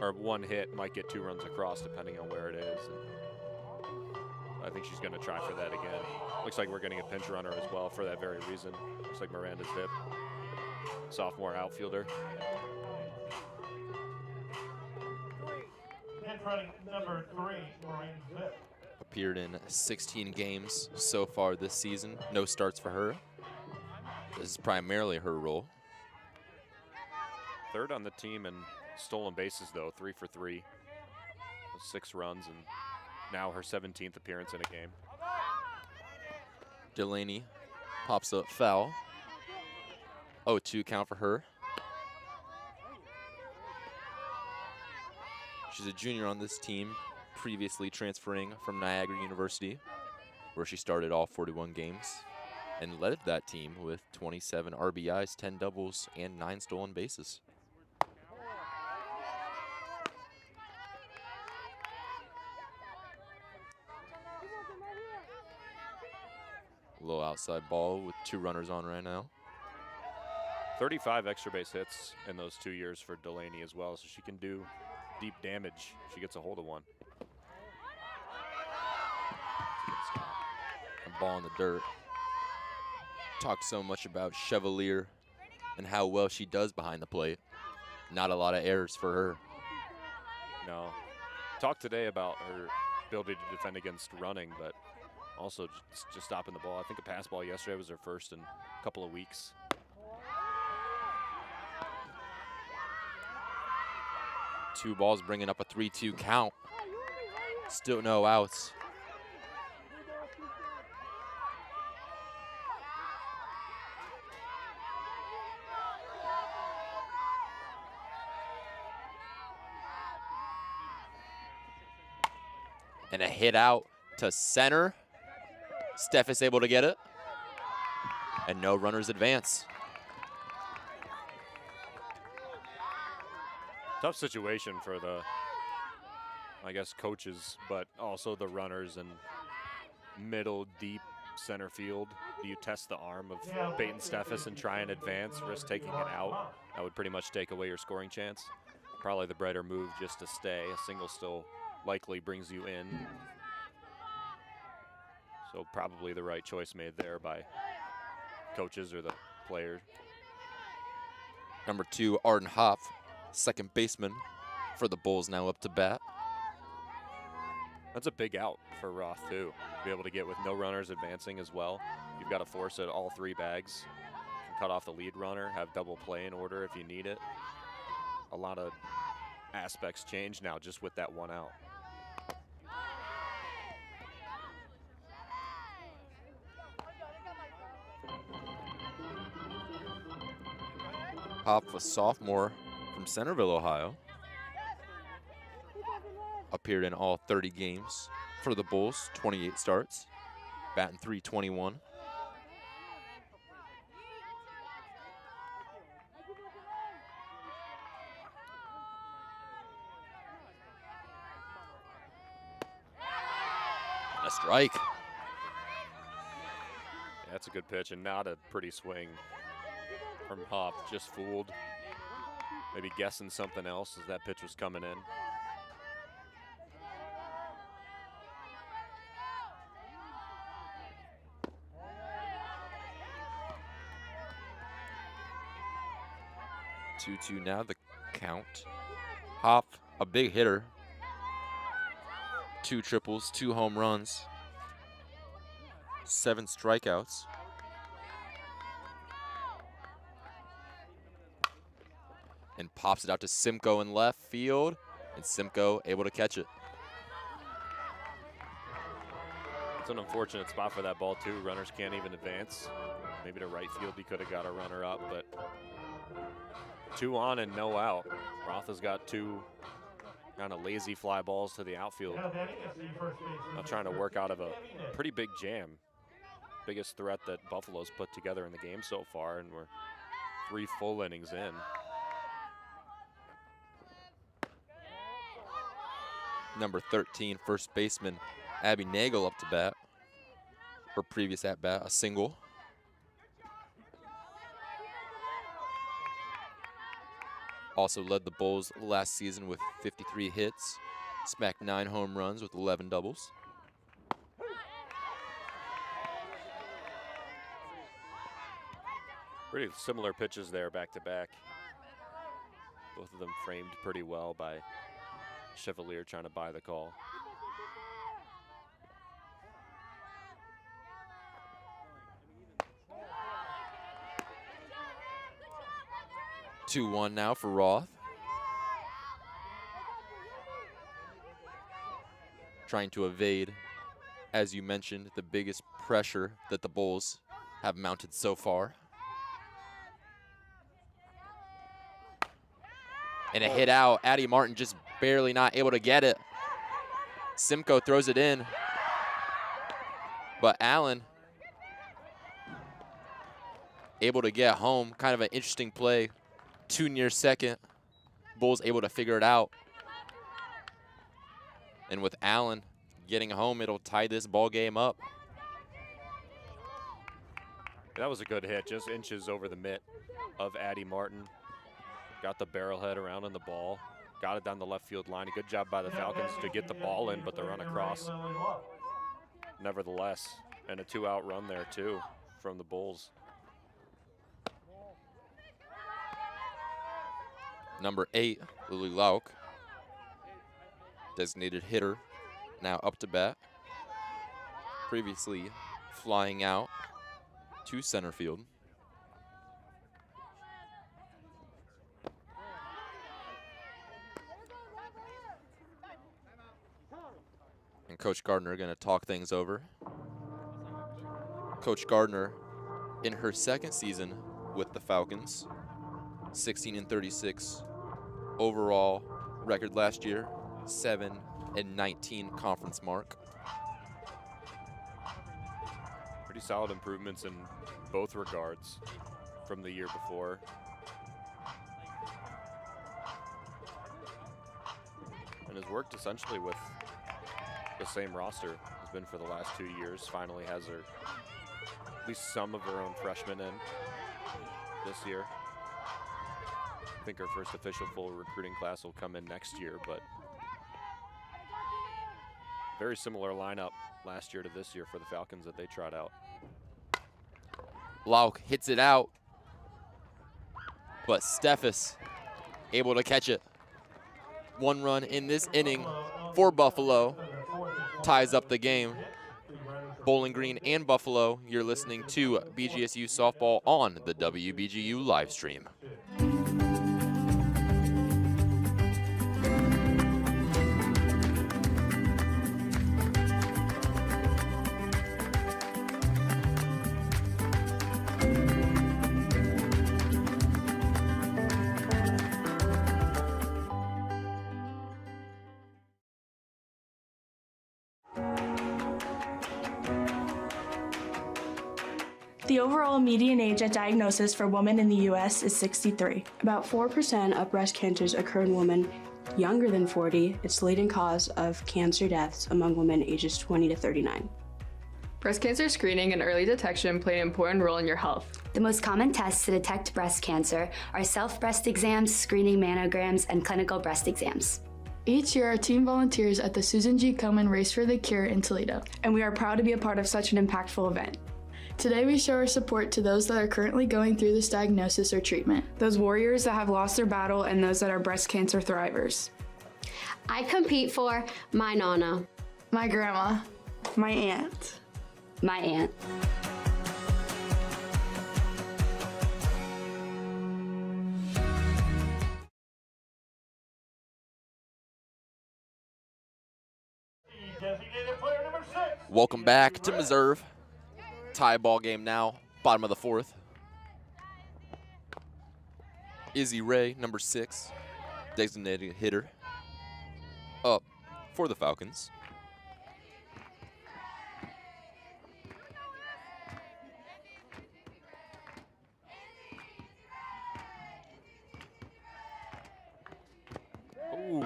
or 1 hit might get 2 runs across depending on where it is. And I think she's going to try for that again. Looks like we're getting a pinch runner as well for that very reason. Looks like Miranda's hip, sophomore outfielder. Number 3, Maureen Zip. Appeared in 16 games so far this season. No starts for her. This is primarily her role. 3rd on the team in stolen bases, though, 3 for 3. 6 runs, and now her 17th appearance in a game. Delaney pops up foul. 0-2 count for her. She's a junior on this team, previously transferring from Niagara University, where she started all 41 games and led that team with 27 RBIs, 10 doubles, and 9 stolen bases. Low outside ball with 2 runners on right now. 35 extra base hits in those 2 years for Delaney as well, so she can do deep damage if she gets a hold of one. ball in the dirt. Talked so much about Chevalier and how well she does behind the plate. Not a lot of errors for her. No. Talked today about her ability to defend against running, but also just stopping the ball. I think a pass ball yesterday was her first in a couple of weeks. Two balls bringing up a 3-2 count. Still no outs. And a hit out to center. Steph is able to get it. And no runners advance. Tough situation for the, I guess, coaches, but also the runners and middle, deep center field. Do you test the arm of Peyton Steffes and try and advance, risk taking it out? That would pretty much take away your scoring chance. Probably the brighter move just to stay. A single still likely brings you in. So probably the right choice made there by coaches or the players. Number 2, Arden Hoff, second baseman for the Bulls, now up to bat. That's a big out for Roth, too. Be able to get with no runners advancing as well. You've got to force it all 3 bags. You can cut off the lead runner, have double play in order if you need it. A lot of aspects change now just with that 1 out. Hoff, a sophomore from Centerville, Ohio. Appeared in all 30 games for the Bulls, 28 starts, batting .321. A strike. Yeah, that's a good pitch and not a pretty swing from Hoff. Just fooled. Maybe guessing something else as that pitch was coming in. Two now, the count. Hoff, a big hitter. 2 triples, 2 home runs, 7 strikeouts. And pops it out to Simcoe in left field, and Simcoe able to catch it. It's an unfortunate spot for that ball, too. Runners can't even advance. Maybe to right field, he could have got a runner up, but 2 on and no out. Roth has got 2 kind of lazy fly balls to the outfield. Not trying to work out of a pretty big jam. Biggest threat that Buffalo's put together in the game so far, and we're 3 full innings in. Number 13, first baseman Abby Nagel up to bat. Her previous at bat, a single. Also led the Bulls last season with 53 hits, smacked 9 home runs with 11 doubles. Pretty similar pitches there back to back. Both of them framed pretty well by Chevalier trying to buy the call. Two-one now for Roth. Trying to evade, as you mentioned, the biggest pressure that the Bulls have mounted so far. And a hit out. Addie Martin just barely not able to get it. Simcoe throws it in. But Allen able to get home. Kind of an interesting play. 2 near second. Bulls able to figure it out. And with Allen getting home, it'll tie this ball game up. That was a good hit, just inches over the mitt of Addie Martin. Got the barrel head around on the ball. Got it down the left field line. A good job by the Falcons to get the ball in, but the run across, nevertheless, And a 2-out run there, too, from the Bulls. Number 8, Lily Lauk, designated hitter, now up to bat. Previously flying out to center field. And Coach Gardner going to talk things over. Coach Gardner, in her second season with the Falcons, 16-36 overall record last year, 7-19 conference mark. Pretty solid improvements in both regards from the year before. And has worked essentially with the same roster has been for the last 2 years. Finally has her, at least some of her own freshmen in this year. I think our first official full recruiting class will come in next year, but very similar lineup last year to this year for the Falcons that they tried out. Lauk hits it out, but Steffes able to catch it. 1 run in this inning for Buffalo, ties up the game. Bowling Green and Buffalo, you're listening to BGSU softball on the WBGU live stream. The overall median age at diagnosis for women in the U.S. is 63. About 4% of breast cancers occur in women younger than 40. It's the leading cause of cancer deaths among women ages 20 to 39. Breast cancer screening and early detection play an important role in your health. The most common tests to detect breast cancer are self-breast exams, screening mammograms, and clinical breast exams. Each year, our team volunteers at the Susan G. Komen Race for the Cure in Toledo, And we are proud to be a part of such an impactful event. Today, we show our support to those that are currently going through this diagnosis or treatment. Those warriors that have lost their battle and those that are breast cancer thrivers. I compete for my Nana. My grandma. My aunt. My aunt. Designated player number 6. Welcome back to Meserve. Tie ball game now, bottom of the 4th. Izzy Ray, number 6, designated hitter, up for the Falcons. Ooh,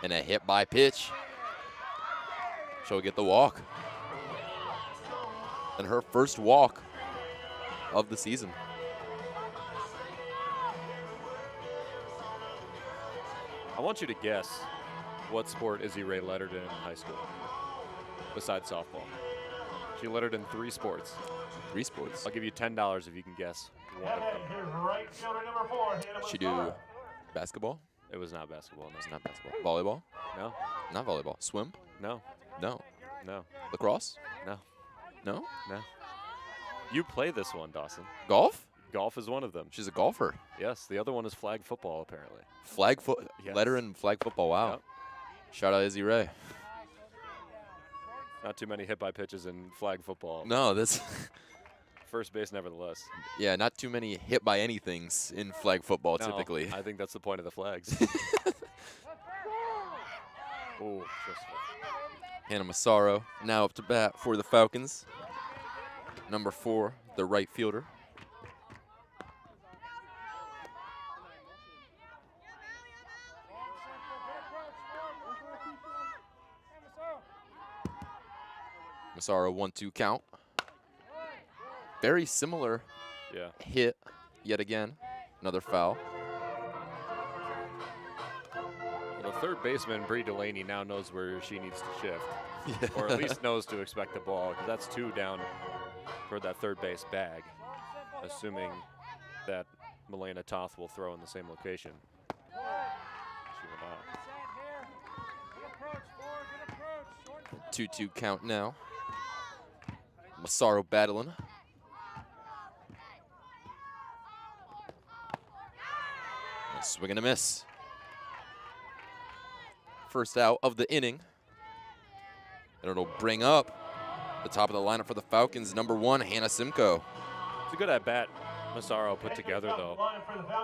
and a hit by pitch. She'll get the walk. And her first walk of the season. I want you to guess what sport Izzy Ray lettered in high school, besides softball. She lettered in 3 sports. 3 sports? I'll give you $10 if you can guess one of them. Here's right fielder number 4, Hannah She do Massaro. basketball? It was not basketball, no. It's not basketball. Volleyball? No, Not volleyball. Swim? no, No. no, Lacrosse? no, No. no. You play this one, Dawson. Golf? Golf is one of them. She's a golfer. Yes, the other one is flag football, apparently. Flag foot. Yes. Letter in flag football. Wow. Yep. Shout out Izzy Ray. Not too many hit by pitches in flag football. No, this. First base, nevertheless. Yeah, not too many hit by anythings in flag football No, typically. I think that's the point of the flags. Oh, just Hannah Massaro now up to bat for the Falcons. Number 4, the right fielder. Massaro 1-2 count. Very similar yeah. hit yet again. Another foul. The third baseman, Bree Delaney, now knows where she needs to shift. or at least knows to expect the ball, because that's 2 down for that third base bag, assuming that Milena Toth will throw in the same location. She will not. 2-2 count now. Massaro battling. A swing and a miss. First out of the inning. And it'll bring up the top of the lineup for the Falcons, number 1, Hannah Simcoe. It's a good at-bat Massaro put together, though.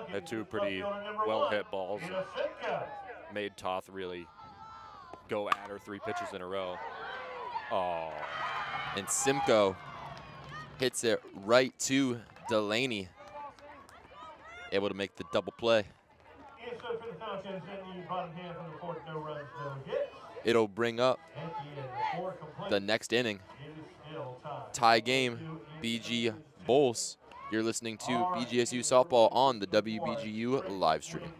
Had 2 pretty well-hit balls. Made Toth really go at her 3 pitches in a row. Oh. And Simcoe hits it right to Delaney. Able to make the double play. It'll bring up the next inning. Tie game, BG Bulls. You're listening to BGSU Softball on the WBGU live stream.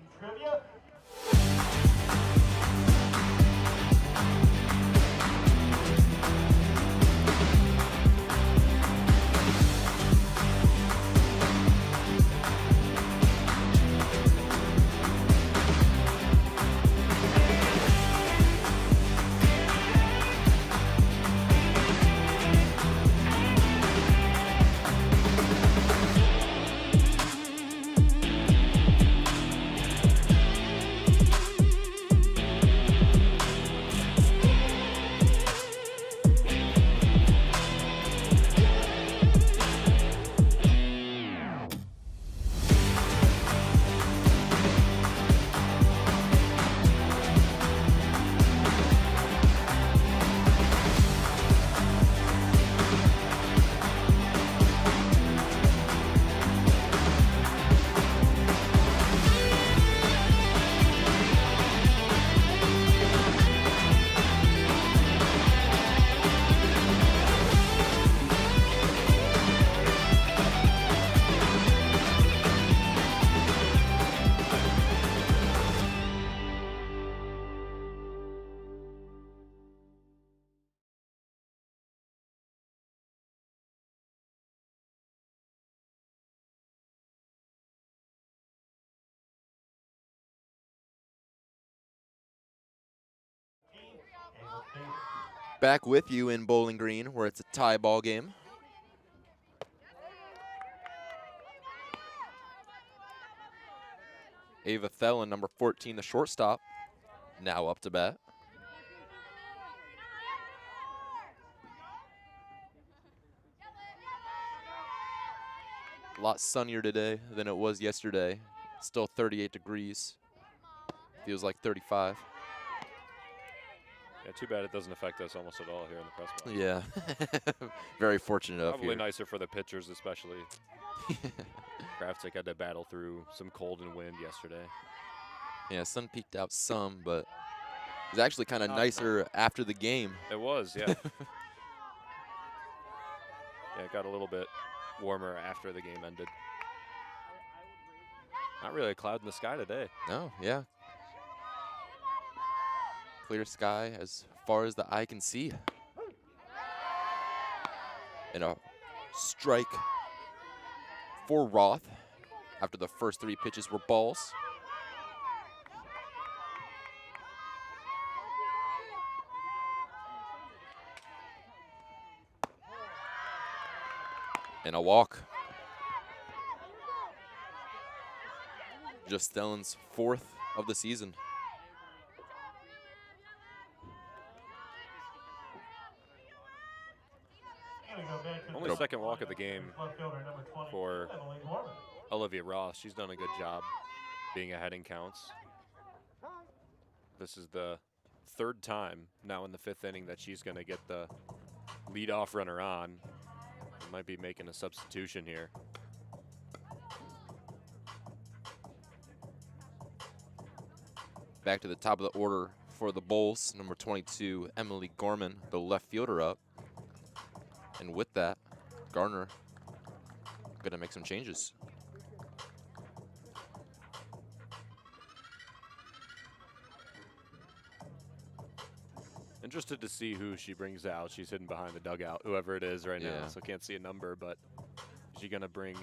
Back with you in Bowling Green, where it's a tie ball game. Ava Thelen, number 14, the shortstop, now up to bat. A lot sunnier today than it was yesterday. Still 38 degrees. Feels like 35. Yeah, too bad it doesn't affect us almost at all here in the press box. Yeah, very fortunate up Probably here. nicer for the pitchers, especially. Kraftsick had to battle through some cold and wind yesterday. Yeah, sun peeked out some, but it was actually kind of nicer after the game. It was, yeah. Yeah, it got a little bit warmer after the game ended. Not really a cloud in the sky today. No, yeah. Clear sky as far as the eye can see. And a strike for Roth after the first 3 pitches were balls. And a walk. Just Stellan's 4th of the season. Only second walk of the game for Olivia Ross. She's done a good job being ahead in counts. This is the 3rd time now in the 5th inning that she's going to get the leadoff runner on. Might be making a substitution here. Back to the top of the order for the Bulls. Number 22, Emily Gorman, the left fielder, up. And with that, Garner gonna make some changes. interested to see who she brings out. She's hidden behind the dugout, whoever it is right now, so can't see a number, but is she going to bring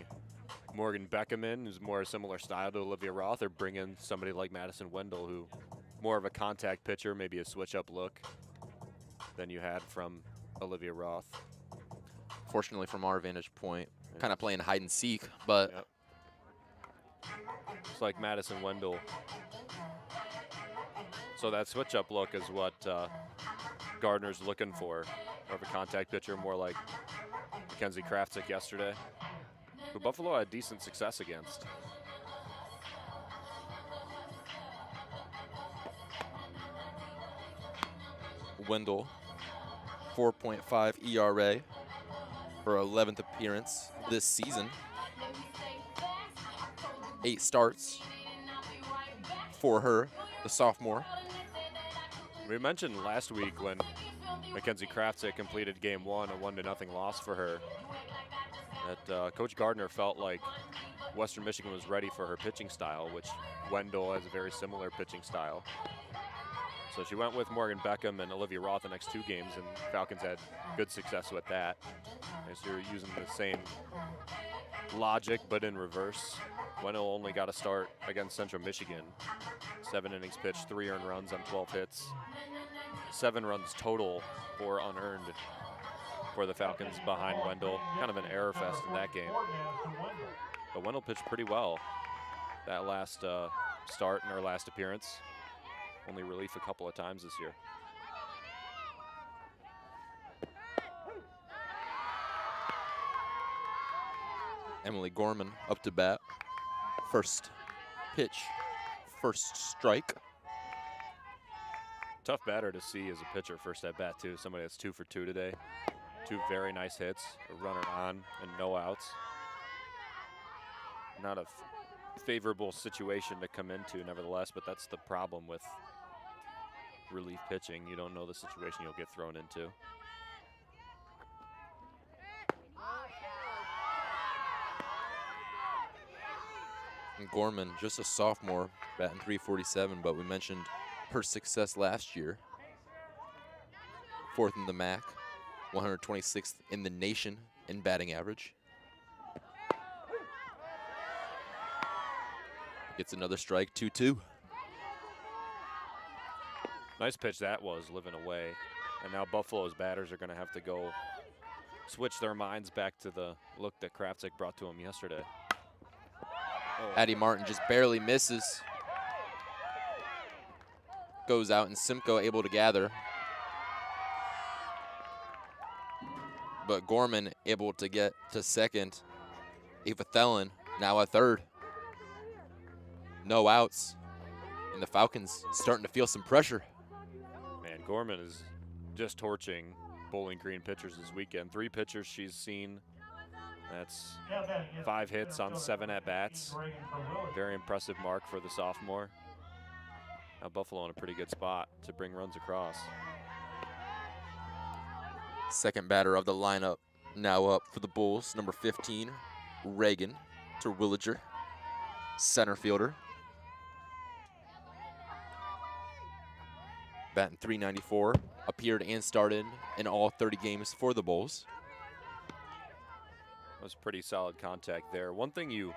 Morgan Beckham in, who's more a similar style to Olivia Roth, or bring in somebody like Madison Wendell, who more of a contact pitcher, maybe a switch-up look than you had from Olivia Roth? Fortunately, from our vantage point, kind of playing hide and seek, but it's like Madison Wendell. So that switch-up look is what Gardner's looking for. More of a contact pitcher, more like Mackenzie Kraftsick yesterday, who Buffalo had decent success against. Wendell, 4.5 ERA for her 11th appearance this season. 8 starts for her, the sophomore. We mentioned last week when Mackenzie Kraftsick completed game 1, a 1-0 loss for her, that Coach Gardner felt like Western Michigan was ready for her pitching style, which Wendell has a very similar pitching style. So she went with Morgan Beckham and Olivia Roth the next 2 games, and Falcons had good success with that. And so you're using the same logic, but in reverse. Wendell only got a start against Central Michigan. 7 innings pitched, 3 earned runs on 12 hits. 7 runs total, 4 unearned for the Falcons behind Wendell. Kind of an error fest in that game. But Wendell pitched pretty well that last start in her last appearance. Only relief a couple of times this year. Emily Gorman up to bat. First pitch, first strike. Tough batter to see as a pitcher first at bat too. Somebody that's 2 for 2 today. 2 very nice hits, a runner on and no outs. Not a favorable situation to come into nevertheless, but that's the problem with relief pitching. You don't know the situation you'll get thrown into. And Gorman, just a sophomore, batting .347, but we mentioned her success last year. 4th in the MAC, 126th in the nation in batting average. Gets another strike, 2-2. Nice pitch that was, living away. And now Buffalo's batters are going to have to go switch their minds back to the look that Kraftsick brought to them yesterday. Oh. Addie Martin just barely misses. Goes out and Simcoe able to gather. But Gorman able to get to second. Ava Thelen now at third. No outs. And the Falcons starting to feel some pressure. Man, Gorman is just torching Bowling Green pitchers this weekend. 3 pitchers she's seen. That's 5 hits on 7 at-bats. Very impressive mark for the sophomore. Now Buffalo in a pretty good spot to bring runs across. Second batter of the lineup now up for the Bulls. Number 15, Reagan Terwilliger, center fielder. Batting .394, appeared and started in all 30 games for the Bulls. That was pretty solid contact there. One thing you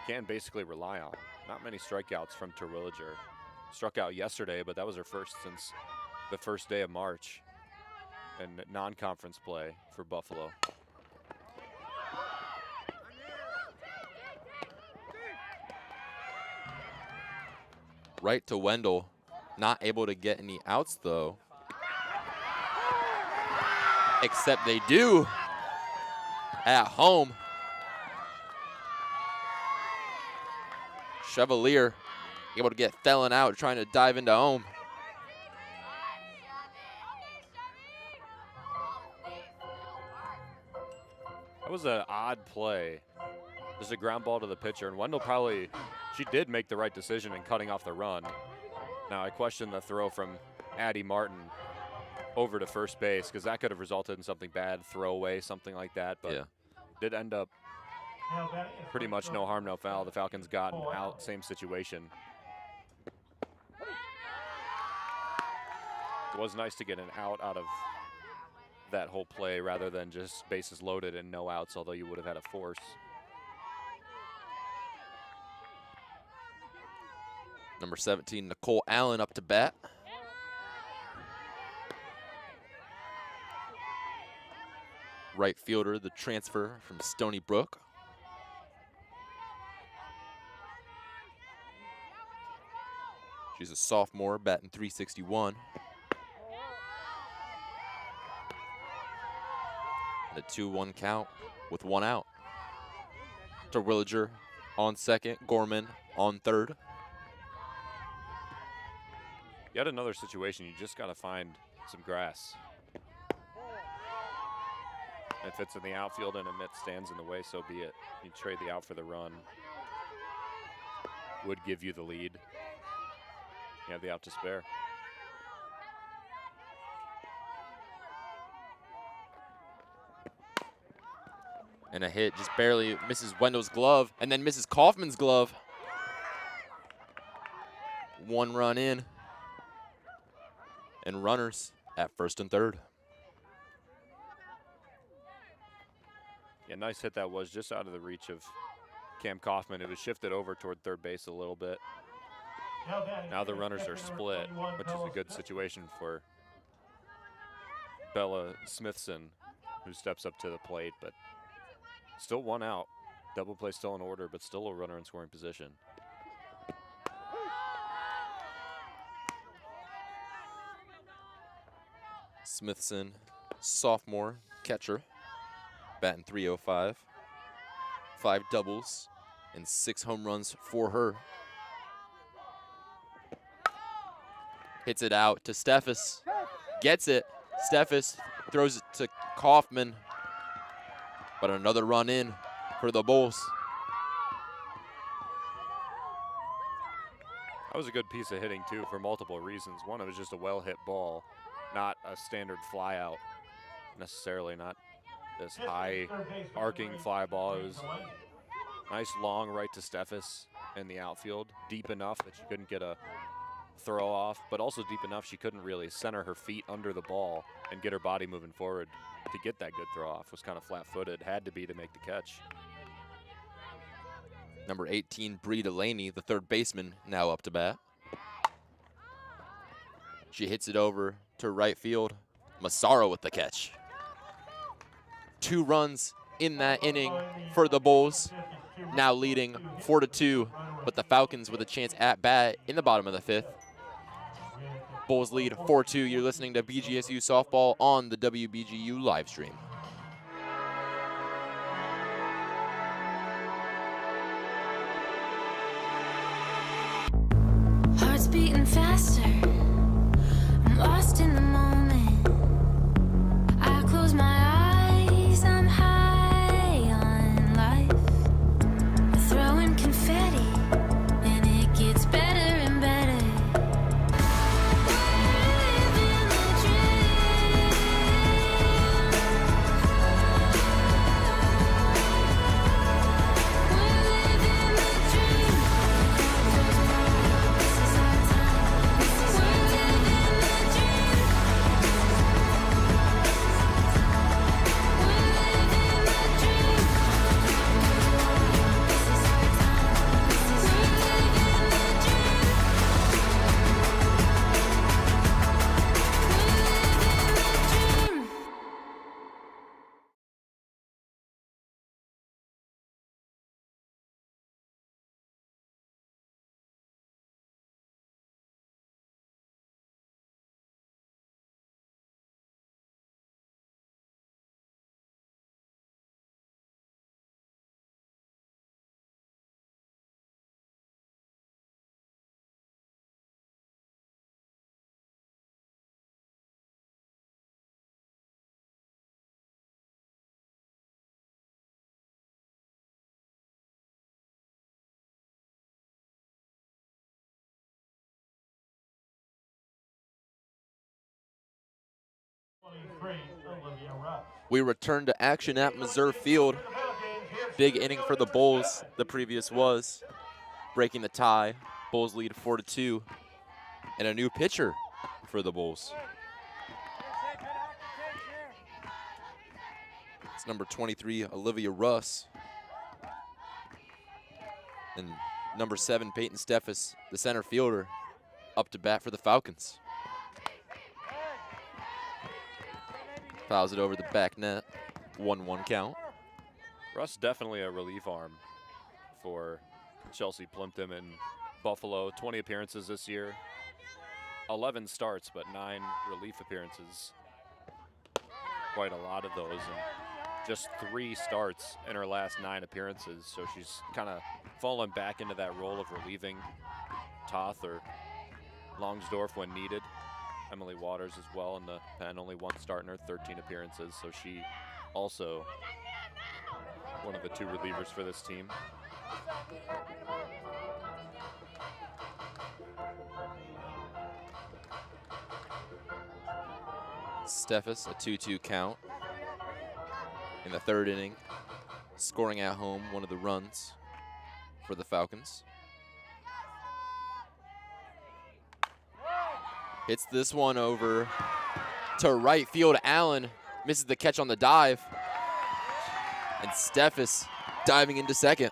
can basically rely on, not many strikeouts from Terwilliger. Struck out yesterday, but that was her first since the first day of March in non-conference play for Buffalo. Right to Wendell. Not able to get any outs, though. Except they do at home. Chevalier able to get Thelen out, trying to dive into home. That was an odd play. Just a ground ball to the pitcher, and Wendell probably, she did make the right decision in cutting off the run. Now, I question the throw from Addie Martin over to first base, because that could have resulted in something bad, throwaway, something like that, but did end up pretty much no harm, no foul. The Falcons got out, same situation. It was nice to get an out of that whole play rather than just bases loaded and no outs, although you would have had a force. Number 17, Nicole Allen up to bat. Right fielder, the transfer from Stony Brook. She's a sophomore, batting .361. And a 2-1 count with one out. Terwilliger on second, Gorman on third. Yet another situation, you just got to find some grass. If it's in the outfield and a mitt stands in the way, so be it. You trade the out for the run. Would give you the lead. You have the out to spare. And a hit just barely misses Wendell's glove and then misses Kaufman's glove. 1 run in. And runners at first and third. Yeah, nice hit that was, just out of the reach of Cam Kaufman. It was shifted over toward third base a little bit. Now the runners are split, which is a good situation for Bella Smithson, who steps up to the plate, but still 1 out. Double play still in order, but still a runner in scoring position. Smithson, sophomore catcher, batting .305, 5 doubles and 6 home runs for her. Hits it out to Steffes, gets it. Steffes throws it to Kaufman, but another run in for the Bulls. That was a good piece of hitting, too, for multiple reasons. One, it was just a well-hit ball, not a standard fly out necessarily, not this high arcing fly ball. It was nice long right to Steffes in the outfield, deep enough that she couldn't get a throw off, but also deep enough she couldn't really center her feet under the ball and get her body moving forward to get that good throw off. Was kind of flat-footed, had to be to make the catch. Number 18, Bree Delaney, the third baseman, now up to bat. She hits it over to right field. Massaro with the catch. 2 runs in that inning for the Bulls, now leading 4-2, but the Falcons with a chance at bat in the bottom of the 5th. Bulls lead 4-2. You're listening to BGSU Softball on the WBGU live stream. Heart's beating faster. I'm lost in the moment. I close my eyes. I'm high on life. Throwing confetti, and it gets better and better. Living the dream. We're living the dream. This is our time. We're living the dream. We're living the dream. This is our time. We're living the dream. We're living the dream. We return to action at Meserve Field. Big inning for the Bulls. The previous was breaking the tie. Bulls lead 4-2. And a new pitcher for the Bulls. It's number 23, Olivia Russ. And number 7, Peyton Steffes, the center fielder, up to bat for the Falcons. Fouls it over the back net. 1-1 count. Russ definitely a relief arm for Chelsea Plimpton and Buffalo. 20 appearances this year. 11 starts, but 9 relief appearances. Quite a lot of those. And just 3 starts in her last 9 appearances. So she's kind of fallen back into that role of relieving Toth or Longsdorf when needed. Emily Waters as well in the pen, only 1 start in her 13 appearances. So she also one of the 2 relievers for this team. Steffes, a 2-2 count in the 3rd inning, scoring at home 1 of the runs for the Falcons. Hits this one over to right field. Allen misses the catch on the dive. And Steffes diving into second.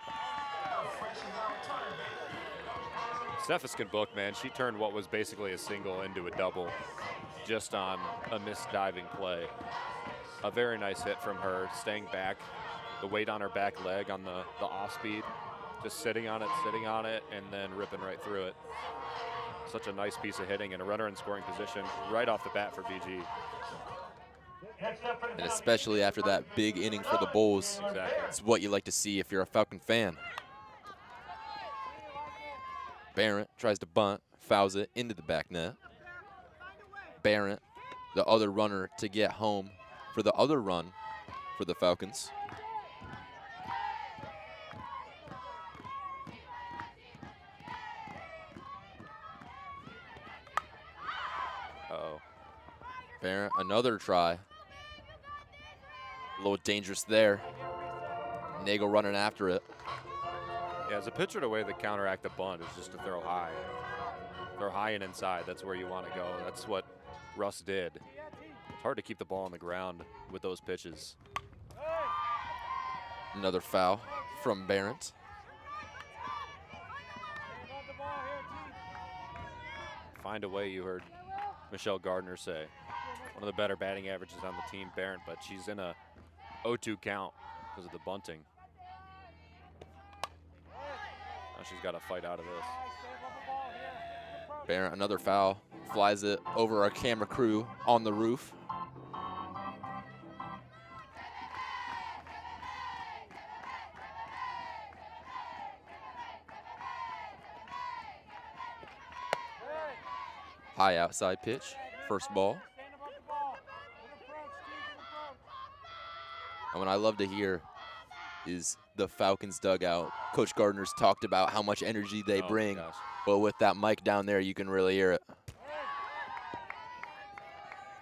Steffes can book, man. She turned what was basically a single into a double just on a missed diving play. A very nice hit from her, staying back, the weight on her back leg on the off speed, just sitting on it, and then ripping right through it. Such a nice piece of hitting and a runner in scoring position right off the bat for BG. And especially after that big inning for the Bulls. Exactly. It's what you like to see if you're a Falcon fan. Barrett tries to bunt, fouls it into the back net. Barrett, the other runner to get home for the other run for the Falcons. Uh-oh. Barrett, another try. A little dangerous there. Nagel running after it. Yeah, as a pitcher, the way to counteract the bunt is just to throw high. Throw high and inside. That's where you want to go. That's what Russ did. It's hard to keep the ball on the ground with those pitches. Another foul from Barrett. Find a way, you heard Michelle Gardner say. One of the better batting averages on the team, Barrett, but she's in a 0-2 count because of the bunting. Now she's got to fight out of this. Barrett, another foul, flies it over our camera crew on the roof. High outside pitch, first ball. And what I love to hear is the Falcons dugout. Coach Gardner's talked about how much energy they bring, but with that mic down there, you can really hear it.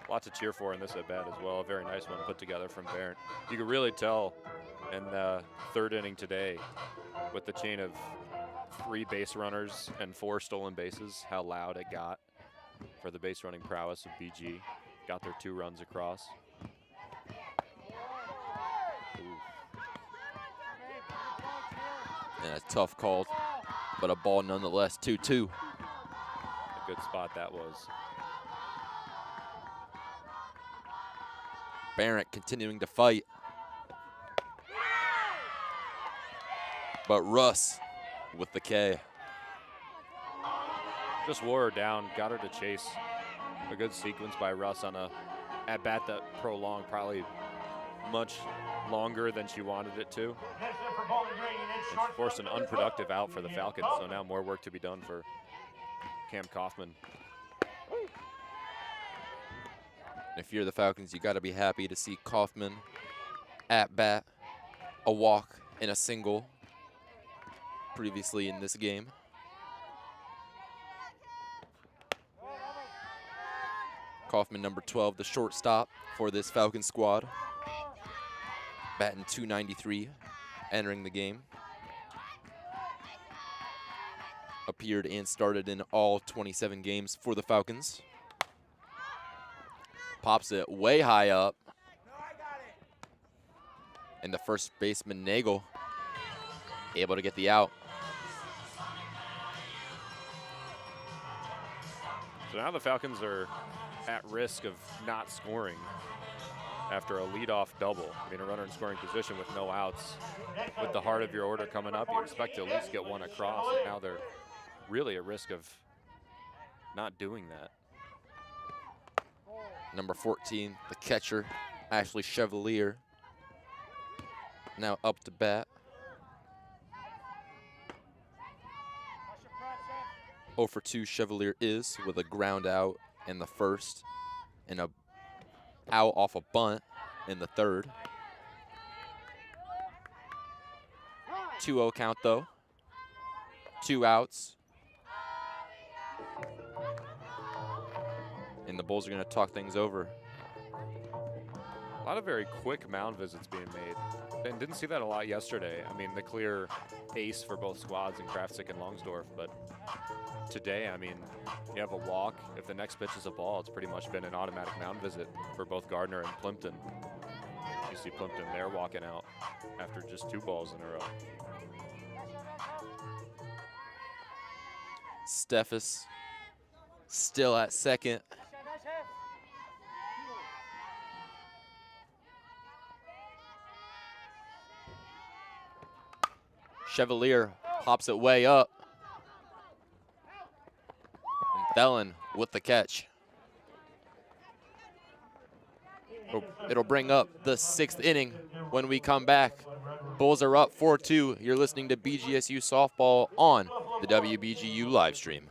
Lots to cheer for in this at bat as well. A very nice one put together from Barrett. You can really tell in the 3rd inning today with the chain of 3 base runners and 4 stolen bases, how loud it got for the base running prowess of BG. Got their 2 runs across. And a tough call, but a ball nonetheless, 2-2. A good spot that was. Barrett continuing to fight. But Russ with the K. Just wore her down, got her to chase. A good sequence by Russ on a at-bat that prolonged, probably much longer than she wanted it to. Which forced an unproductive out for the Falcons, so now more work to be done for Cam Kaufman. If you're the Falcons, you got to be happy to see Kaufman at bat, a walk and a single previously in this game. Kaufman, number 12, the shortstop for this Falcon squad. Batting .293, entering the game. Appeared and started in all 27 games for the Falcons. Pops it way high up. And the first baseman, Nagel, able to get the out. So now the Falcons are at risk of not scoring after a leadoff double. I mean, a runner in scoring position with no outs. With the heart of your order coming up, you expect to at least get one across, and now they're really at risk of not doing that. Number 14, the catcher, Ashley Chevalier, now up to bat. 0 for 2 Chevalier is with a ground out in the first and a out off a bunt in the third. 2-0 count though. 2 outs. And the Bulls are going to talk things over. A lot of very quick mound visits being made. And didn't see that a lot yesterday. I mean, the clear ace for both squads in Kraftsick and Longsdorf, but today, I mean, you have a walk. If the next pitch is a ball, it's pretty much been an automatic mound visit for both Gardner and Plimpton. You see Plimpton there walking out after just 2 balls in a row. Steffes still at second. Chevalier hops it way up. And Thelen with the catch. It'll bring up the 6th inning when we come back. Bulls are up 4-2. You're listening to BGSU Softball on the WBGU live stream.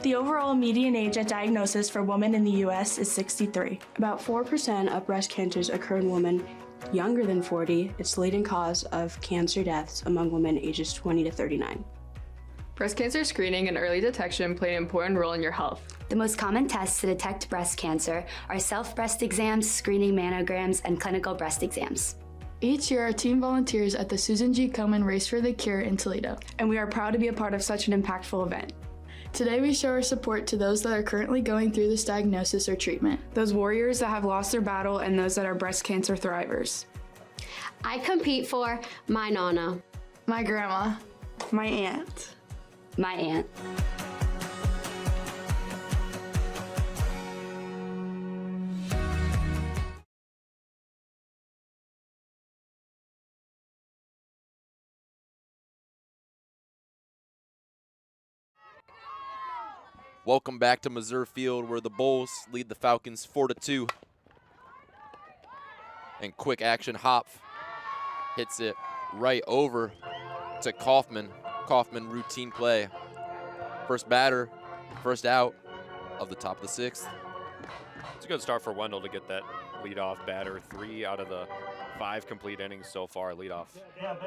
The overall median age at diagnosis for women in the U.S. is 63. About 4% of breast cancers occur in women younger than 40. It's the leading cause of cancer deaths among women ages 20 to 39. Breast cancer screening and early detection play an important role in your health. The most common tests to detect breast cancer are self-breast exams, screening mammograms, and clinical breast exams. Each year, our team volunteers at the Susan G. Komen Race for the Cure in Toledo, and we are proud to be a part of such an impactful event. Today, we show our support to those that are currently going through this diagnosis or treatment. Those warriors that have lost their battle and those that are breast cancer thrivers. I compete for my Nana, my grandma, my aunt, my aunt. Welcome back to Meserve Field, where the Bulls lead the Falcons 4-2. And quick action, Hopf hits it right over to Kaufman. Kaufman routine play. First batter, first out of the top of the 6th. It's a good start for Wendell to get that leadoff batter. 3 out of the 5 complete innings so far. Leadoff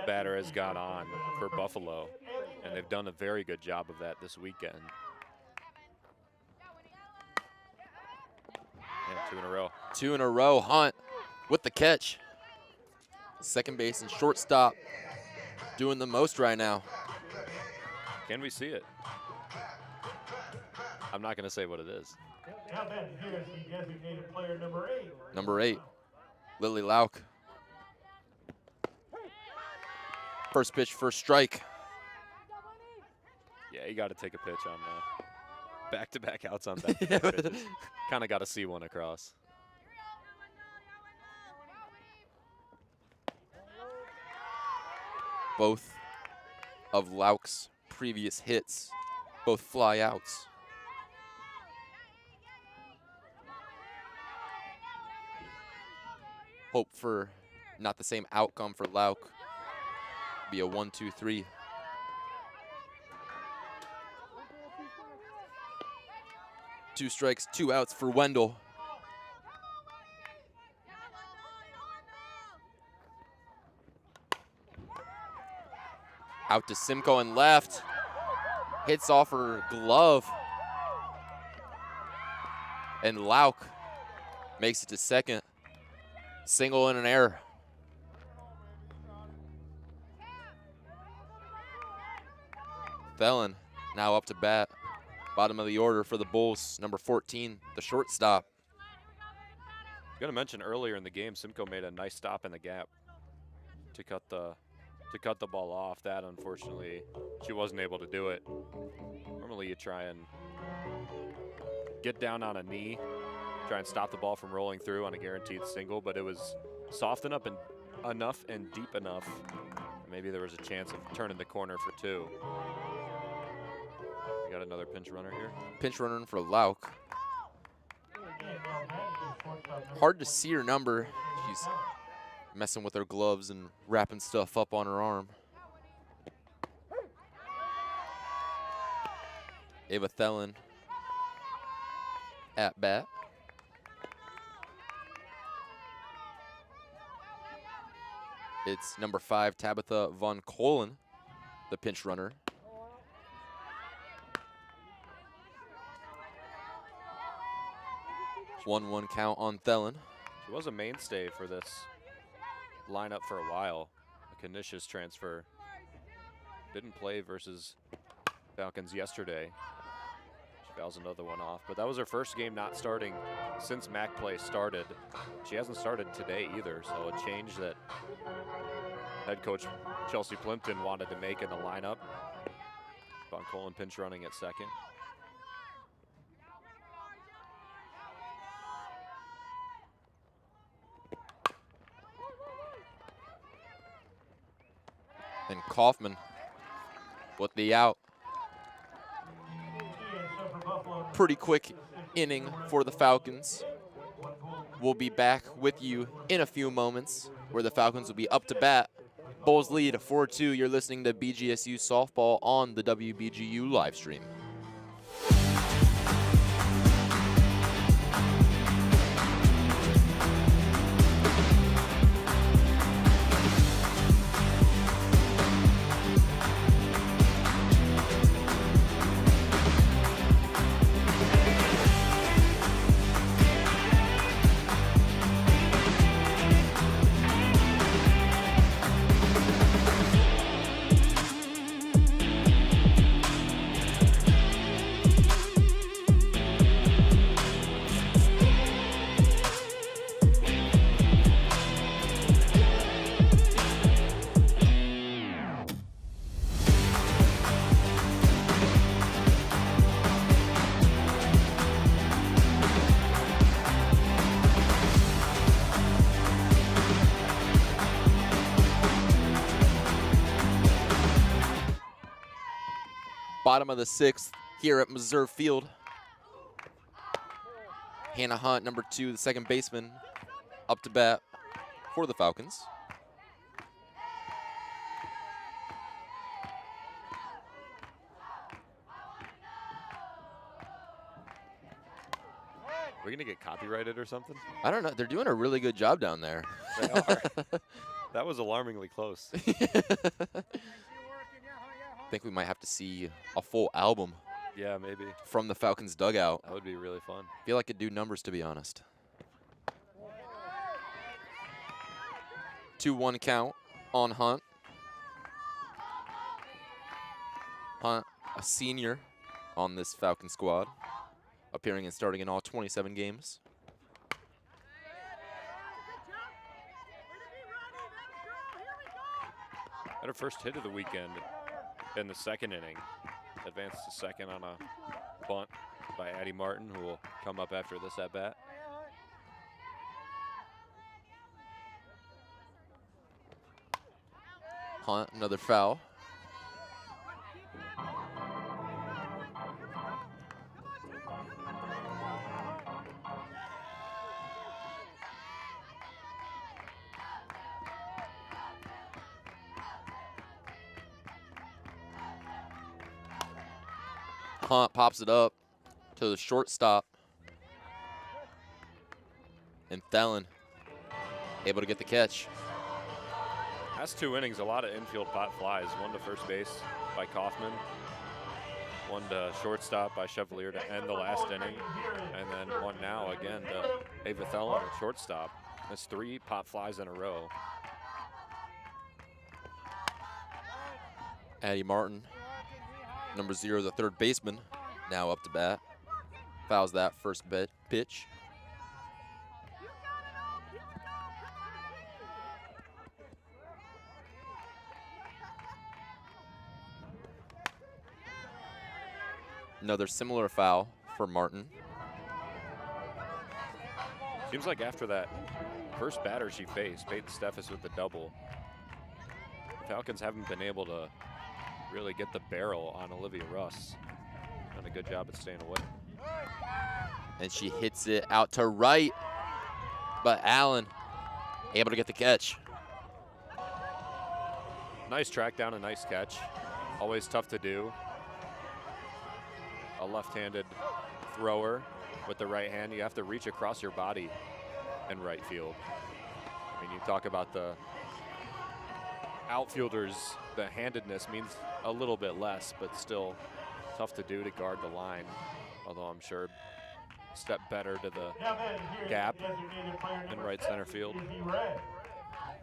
batter has got on for Buffalo, and they've done a very good job of that this weekend. And 2 in a row. 2 in a row. Hunt with the catch. Second base and shortstop doing the most right now. Can we see it? I'm not going to say what it is. Now then, here's the designated player number 8. Number 8, Lily Lauk. First pitch, first strike. Yeah, you got to take a pitch on back-to-back outs on back-to-back pitches. Kind of got to see one across. Both of Lauk's previous hits, both fly outs. Hope for not the same outcome for Lauk. Be a 1-2-3. Two strikes, 2 outs for Wendell. Out to Simcoe and left. Hits off her glove. And Lauk makes it to second. Single and an error. Thelen now up to bat. Bottom of the order for the Bulls. Number 14, the shortstop. I was going to mention earlier in the game, Simcoe made a nice stop in the gap to cut the ball off. That, unfortunately, she wasn't able to do it. Normally you try and get down on a knee, try and stop the ball from rolling through on a guaranteed single, but it was soft enough and deep enough. Maybe there was a chance of turning the corner for two. We got another pinch runner here. Pinch runner for Lauk. Hard to see her number. She's messing with her gloves and wrapping stuff up on her arm. Ava Thelen at bat. It's number 5, Tabitha Von Kolen, the pinch runner. 1-1 count on Thelen. She was a mainstay for this lineup for a while. A Canisius transfer. Didn't play versus Falcons yesterday. She fouls another one off, but that was her first game not starting since MAC play started. She hasn't started today either, so a change that head coach Chelsea Plimpton wanted to make in the lineup. Von Kolen pinch running at second. And Kaufman with the out. Pretty quick inning for the Falcons. We'll be back with you in a few moments where the Falcons will be up to bat. Bulls lead 4-2. You're listening to BGSU softball on the WBGU live stream. Bottom of the 6th here at Meserve Field. Hannah Hunt, number 2, the second baseman, up to bat for the Falcons. We're gonna get copyrighted or something? I don't know. They're doing a really good job down there. They are. That was alarmingly close. I think we might have to see a full album. Yeah, maybe. From the Falcons dugout. That would be really fun. Feel like it'd do numbers, to be honest. 2-1 count on Hunt. Hunt, a senior on this Falcon squad, appearing and starting in all 27 games. Had her first hit of the weekend in the second inning. Advanced to second on a bunt by Addie Martin, who will come up after this at bat. Hunt, another foul. Hunt pops it up to the shortstop. And Thelen able to get the catch. Last 2 innings, a lot of infield pot flies. One to first base by Kaufman. One to shortstop by Chevalier to end the last inning. And then one now again to Ava Thelen at shortstop. That's 3 pop flies in a row. Addie Martin, number 0, the third baseman, now up to bat. Fouls that first pitch. Another similar foul for Martin. Seems like after that first batter she faced, Peyton Steffes with the double, the Falcons haven't been able to really get the barrel on Olivia Russ. Done a good job at staying away. And she hits it out to right, but Allen able to get the catch. Nice track down, a nice catch. Always tough to do. A left-handed thrower with the right hand, you have to reach across your body in right field. I mean, you talk about the outfielders, the handedness means a little bit less, but still tough to do to guard the line. Although I'm sure step better to the gap in right center field.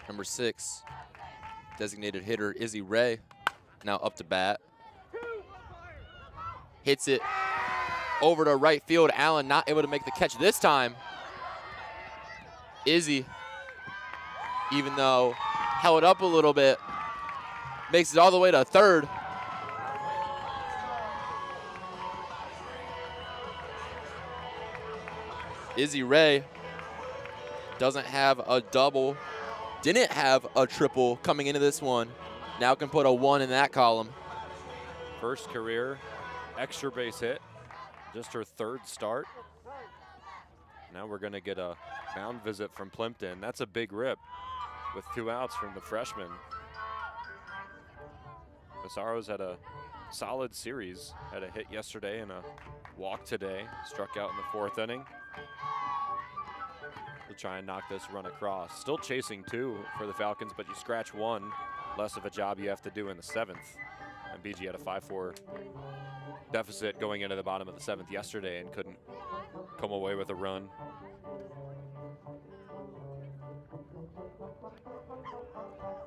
Number 6, designated hitter Izzy Ray, now up to bat. Hits it over to right field. Allen not able to make the catch this time. Izzy, even though held up a little bit, makes it all the way to third. Izzy Ray doesn't have a double, didn't have a triple coming into this one. Now can put a 1 in that column. First career extra base hit, just her 3rd start. Now we're gonna get a mound visit from Plimpton. That's a big rip with 2 outs from the freshman. Massaro's had a solid series, had a hit yesterday and a walk today, struck out in the 4th inning. We'll try and knock this run across. Still chasing 2 for the Falcons, but you scratch 1, less of a job you have to do in the 7th. And BG had a 5-4 deficit going into the bottom of the 7th yesterday and couldn't come away with a run.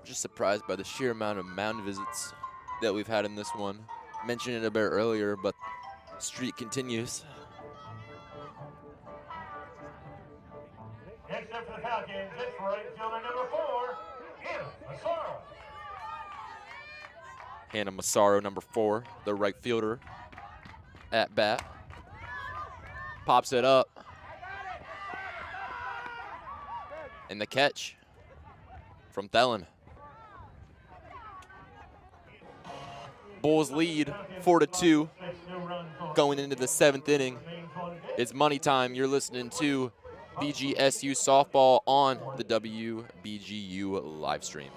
Just surprised by the sheer amount of mound visits that we've had in this one. Mentioned it a bit earlier, but streak continues. Next up for the Falcons, it's right fielder number 4, Hannah Massaro. Hannah Massaro, number 4, the right fielder, at bat. Pops it up. And the catch from Thelen. Bulls lead 4-2 going into the 7th inning. It's money time. You're listening to BGSU softball on the WBGU live stream.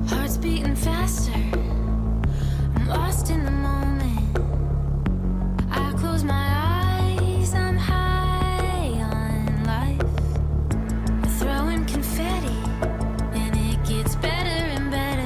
Heart's beating faster. I'm lost in the moment. I close my eyes. I'm high on life. Throwing confetti, and it gets better and better.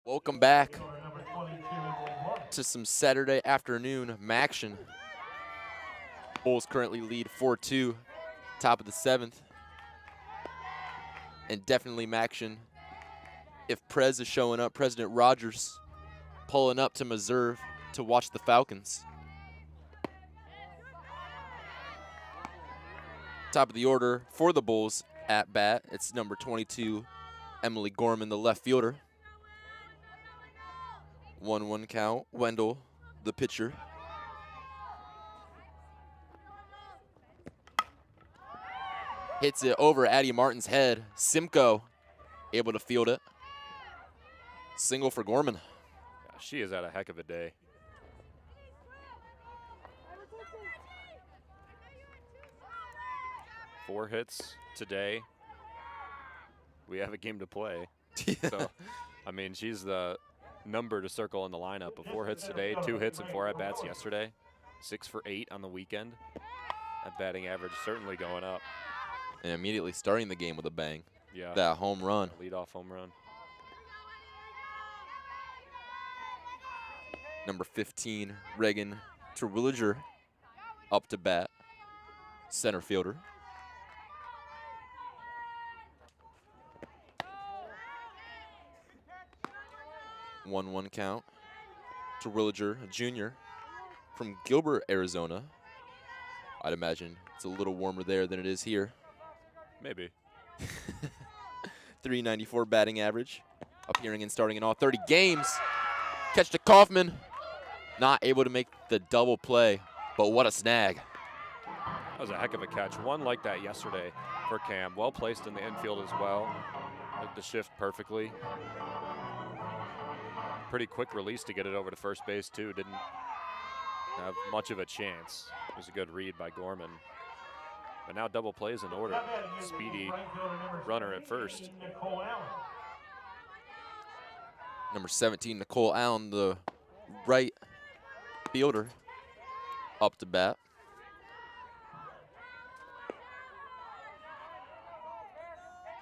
Welcome back to some Saturday afternoon action. Bulls currently lead 4-2, top of the 7th. And definitely action if Prez is showing up. President Rogers pulling up to Meserve to watch the Falcons. Top of the order for the Bulls at bat. It's number 22, Emily Gorman, the left fielder. 1-1 count. Wendell, the pitcher. Hits it over Addie Martin's head. Simcoe able to field it. Single for Gorman. Yeah, she has had a heck of a day. Four hits today. We have a game to play. So, I mean, she's the number to circle in the lineup. But 4 hits today, 2 hits and 4 at-bats yesterday. 6 for 8 on the weekend. That batting average certainly going up. And immediately starting the game with a bang. Yeah. That home run. Leadoff home run. Number 15, Reagan Terwilliger, up to bat. Center fielder. One count. Terwilliger, a junior from Gilbert, Arizona. I'd imagine it's a little warmer there than it is here. Maybe. 394 batting average. Appearing and starting in all 30 games. Catch to Kaufman. Not able to make the double play, but what a snag. That was a heck of a catch. One like that yesterday for Cam. Well placed in the infield as well. Took the shift perfectly. Pretty quick release to get it over to first base, too. Didn't have much of a chance. It was a good read by Gorman. But now double plays in order. Speedy runner at first. Number 17, Nicole Allen, the right fielder, up to bat.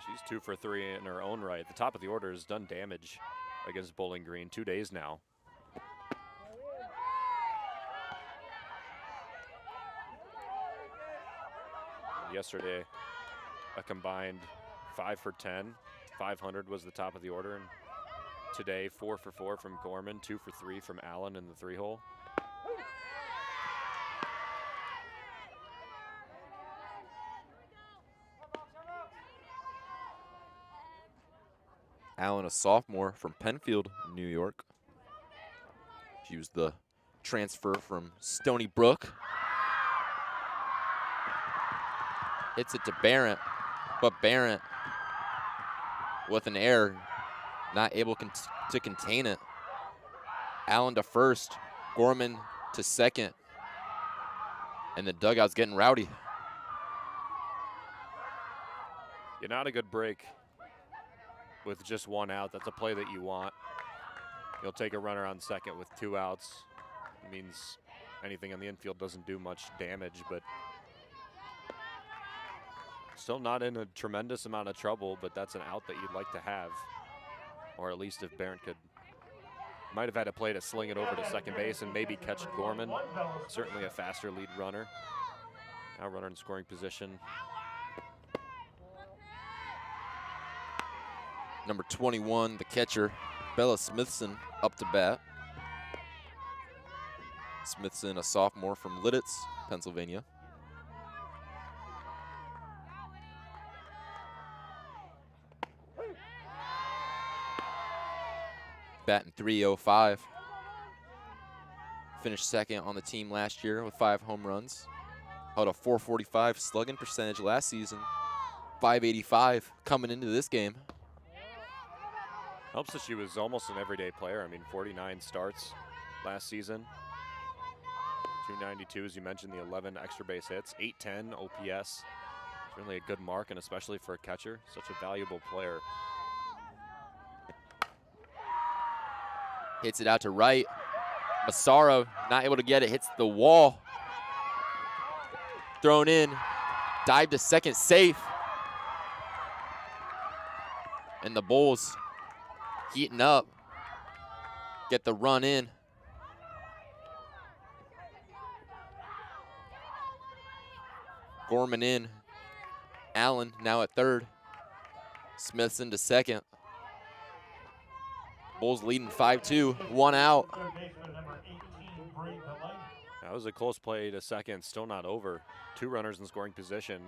She's 2 for 3 in her own right. The top of the order has done damage against Bowling Green 2 days now. Yesterday, a combined 5 for 10. 500 was the top of the order. And today, 4 for 4 from Gorman, 2 for 3 from Allen in the 3-hole. Allen, a sophomore from Penfield, New York. She was the transfer from Stony Brook. Hits it to Barrett, but Barrett with an error, not able to contain it. Allen to first, Gorman to second, and the dugout's getting rowdy. You're not a good break with just 1 out. That's a play that you want. You'll take a runner on second with 2 outs. It means anything on the infield doesn't do much damage, but still not in a tremendous amount of trouble, but that's an out that you'd like to have. Or at least if Barrett might have had a play to sling it over to second base and maybe catch Gorman. Certainly a faster lead runner. Now runner in scoring position. Number 21, the catcher, Bella Smithson, up to bat. Smithson, a sophomore from Lidditz, Pennsylvania. Batting .305. Finished second on the team last year with 5 home runs. Held a .445 slugging percentage last season. .585 coming into this game. Helps that she was almost an everyday player. I mean, 49 starts last season. 292, as you mentioned, the 11 extra base hits. 810 OPS. Certainly a good mark, and especially for a catcher, such a valuable player. Hits it out to right. Massaro not able to get it. Hits the wall. Thrown in. Dive to second, safe. And the Bulls heating up. Get the run in. Gorman in. Allen now at third. Smithson to second. Bulls leading 5-2, 1 out. Delaney. That was a close play to second, still not over. 2 runners in scoring position.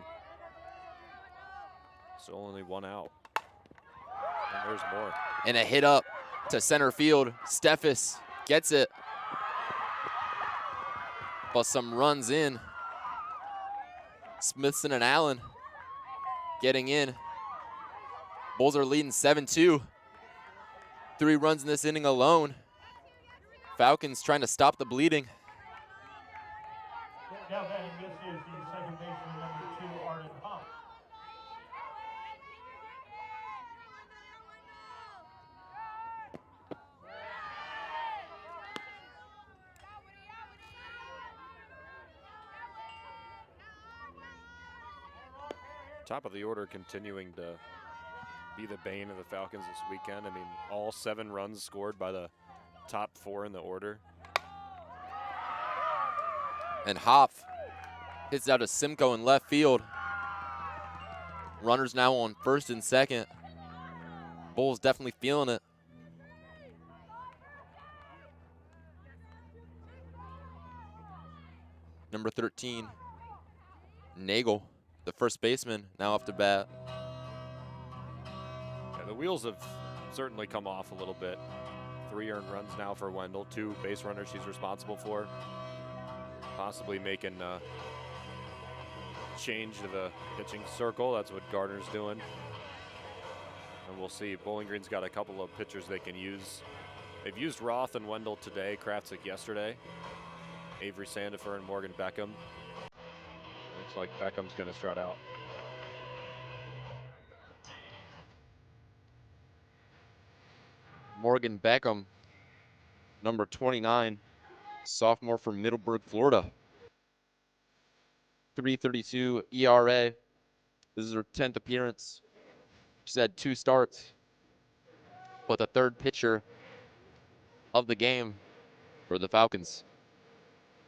Still only 1 out. And there's more. And a hit up to center field. Steffes gets it. But some runs in. Smithson and Allen getting in. Bulls are leading 7-2. 3 runs in this inning alone. Falcons trying to stop the bleeding. Now batting this is the second baseman, number 2, Arden Huff. Top of the order continuing to be the bane of the Falcons this weekend. I mean, all 7 runs scored by the top 4 in the order. And Hopf hits out to Simcoe in left field. Runners now on first and second. Bulls definitely feeling it. Number 13, Nagel, the first baseman, now off to bat. Yeah, the wheels have certainly come off a little bit. 3 earned runs now for Wendell, 2 base runners she's responsible for. Possibly making a change to the pitching circle. That's what Gardner's doing. And we'll see. Bowling Green's got a couple of pitchers they can use. They've used Roth and Wendell today, Kravtsik yesterday. Avery Sandifer and Morgan Beckham. Looks like Beckham's going to strut out. Morgan Beckham, number 29, sophomore from Middleburg, Florida. 3.32 ERA. This is her 10th appearance. She's had 2 starts, but the 3rd pitcher of the game for the Falcons.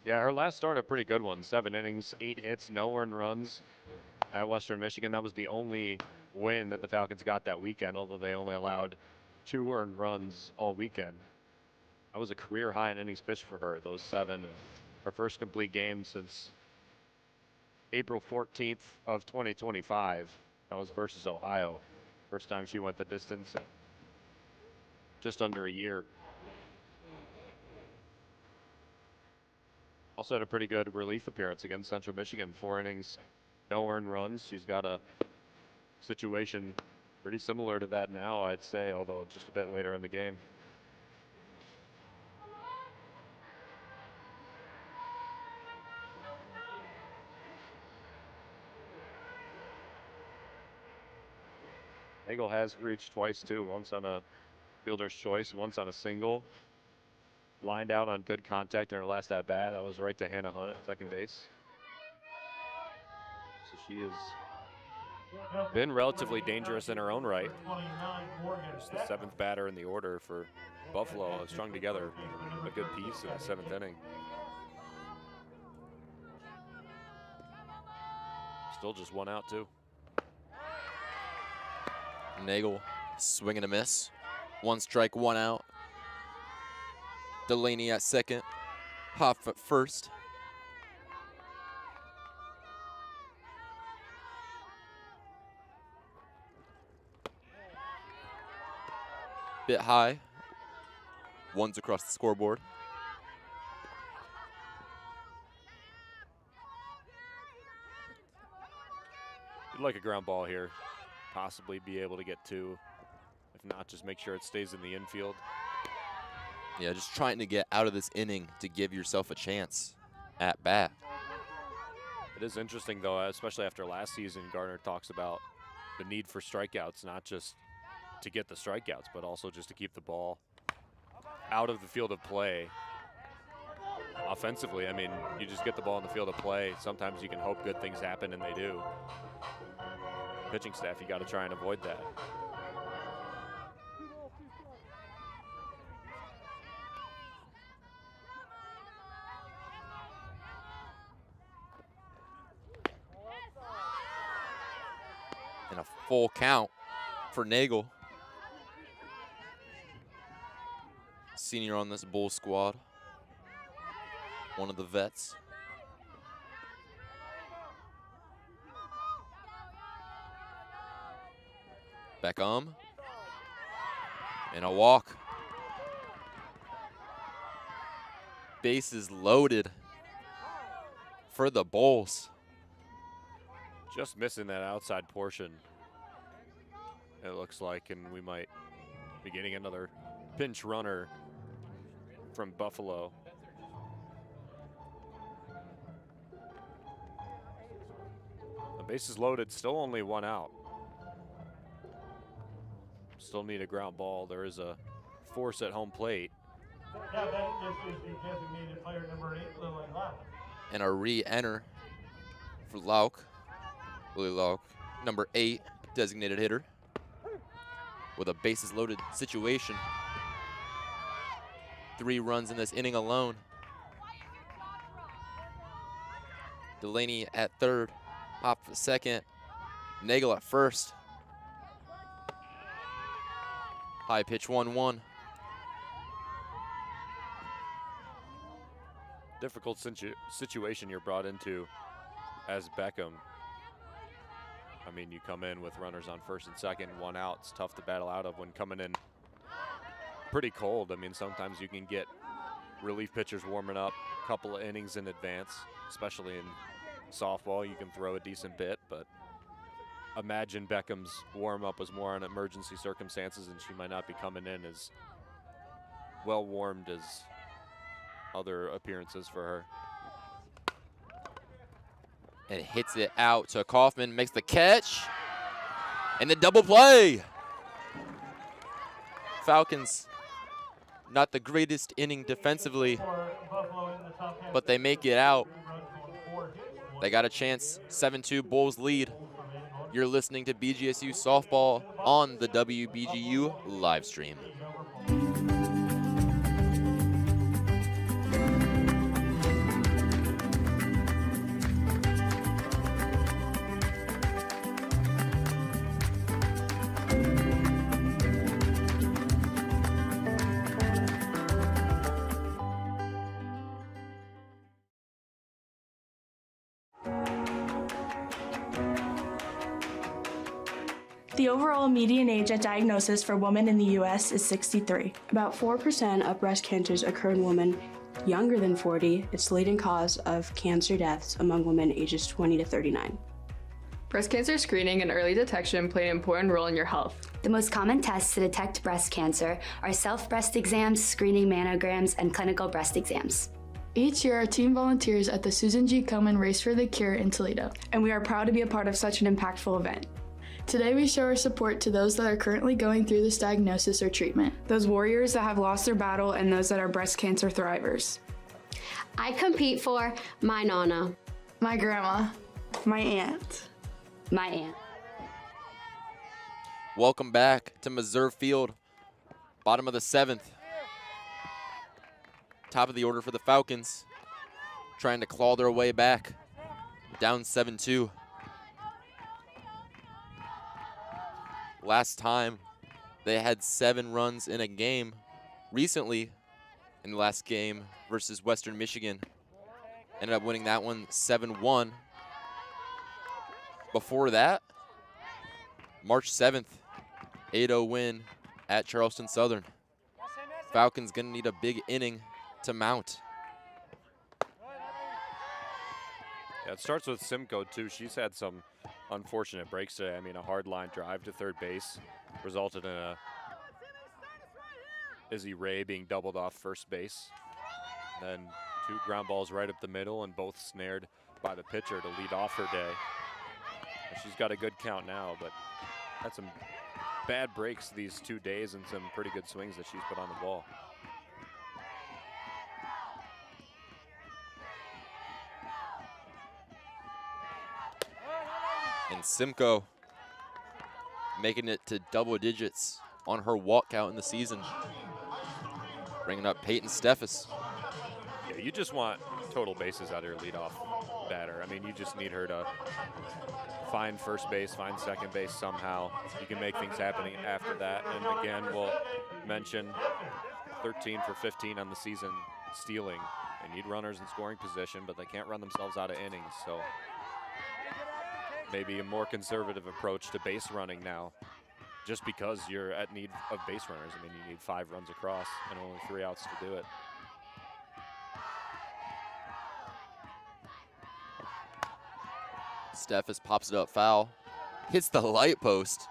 Yeah, her last start a pretty good one. 7 innings, 8 hits, no earned runs at Western Michigan. That was the only win that the Falcons got that weekend, although they only allowed 2 earned runs all weekend. That was a career high in innings pitched for her, those 7. Her first complete game since April 14th of 2025. That was versus Ohio. First time she went the distance in just under a year. Also had a pretty good relief appearance against Central Michigan. 4 innings, no earned runs. She's got a situation pretty similar to that now, I'd say, although just a bit later in the game. Nagel has reached twice too, once on a fielder's choice, once on a single. Lined out on good contact in her last at bat. That was right to Hannah Hunt at second base. So she has been relatively dangerous in her own right. She's the 7th batter in the order for Buffalo. Strung together a good piece in the 7th inning. Still just 1 out too. Nagel, swing and a miss. 1 strike, 1 out. Delaney at second. Hoff at first. Bit high. 1's across the scoreboard. You'd like a ground ball here. Possibly be able to get 2. If not, just make sure it stays in the infield. Yeah, just trying to get out of this inning to give yourself a chance at bat. It is interesting, though, especially after last season, Gardner talks about the need for strikeouts, not just to get the strikeouts, but also just to keep the ball out of the field of play. Offensively, I mean, you just get the ball in the field of play. Sometimes you can hope good things happen, and they do. Pitching staff, you got to try and avoid that. And a full count for Nagel. Senior on this Bull squad. one of the vets. Beckham. And a walk. Bases loaded for the Bulls. Just missing that outside portion, it looks like, and we might be getting another pinch runner from Buffalo. The bases loaded, still only one out. Still need a ground ball. There is a force at home plate. Yeah, this is the designated player number 8, Lily Lauk. And a re-enter for Lauk. Lily Lauk, number 8, designated hitter. With a bases loaded situation. 3 runs in this inning alone. Delaney at third, Hop at second, Nagel at first. High pitch 1-1. Difficult situation you're brought into as Beckham. I mean, you come in with runners on first and second, 1 out. It's tough to battle out of when coming in pretty cold. I mean, sometimes you can get relief pitchers warming up a couple of innings in advance, especially in softball. You can throw a decent bit, but imagine Beckham's warm-up was more on emergency circumstances, and she might not be coming in as well warmed as other appearances for her. And hits it out to Kaufman, makes the catch, and the double play. Falcons, not the greatest inning defensively, but they make it out. They got a chance, 7-2 Bulls lead. You're listening to BGSU Softball on the WBGU live stream. The overall median age at diagnosis for women in the U.S. is 63. About 4% of breast cancers occur in women younger than 40. It's the leading cause of cancer deaths among women ages 20 to 39. Breast cancer screening and early detection play an important role in your health. The most common tests to detect breast cancer are self-breast exams, screening mammograms, and clinical breast exams. Each year, our team volunteers at the Susan G. Komen Race for the Cure in Toledo, and we are proud to be a part of such an impactful event. Today, we show our support to those that are currently going through this diagnosis or treatment. Those warriors that have lost their battle and those that are breast cancer thrivers. I compete for my Nana, my grandma, my aunt, my aunt. Welcome back to Meserve Field, bottom of the 7th. Top of the order for the Falcons, trying to claw their way back, down 7-2. Last time, they had 7 runs in a game recently in the last game versus Western Michigan. Ended up winning that one 7-1. Before that, March 7th, 8-0 win at Charleston Southern. Falcons gonna need a big inning to mount. Yeah, it starts with Simcoe too. She's had some unfortunate breaks today. I mean, a hard line drive to third base resulted in a Izzy Ray being doubled off first base. Then 2 ground balls right up the middle, and both snared by the pitcher to lead off her day. She's got a good count now, but had some bad breaks these 2 days and some pretty good swings that she's put on the ball. And Simcoe making it to double digits on her walk count in the season. Bringing up Peyton Steffes. Yeah, you just want total bases out of your leadoff batter. I mean, you just need her to find first base, find second base somehow. You can make things happen after that. And again, we'll mention 13 for 15 on the season stealing They need runners in scoring position, but they can't run themselves out of innings. So maybe a more conservative approach to base running now, just because you're at need of base runners. I mean, you need 5 runs across and only 3 outs to do it. Steffes pops it up foul. Hits the light post.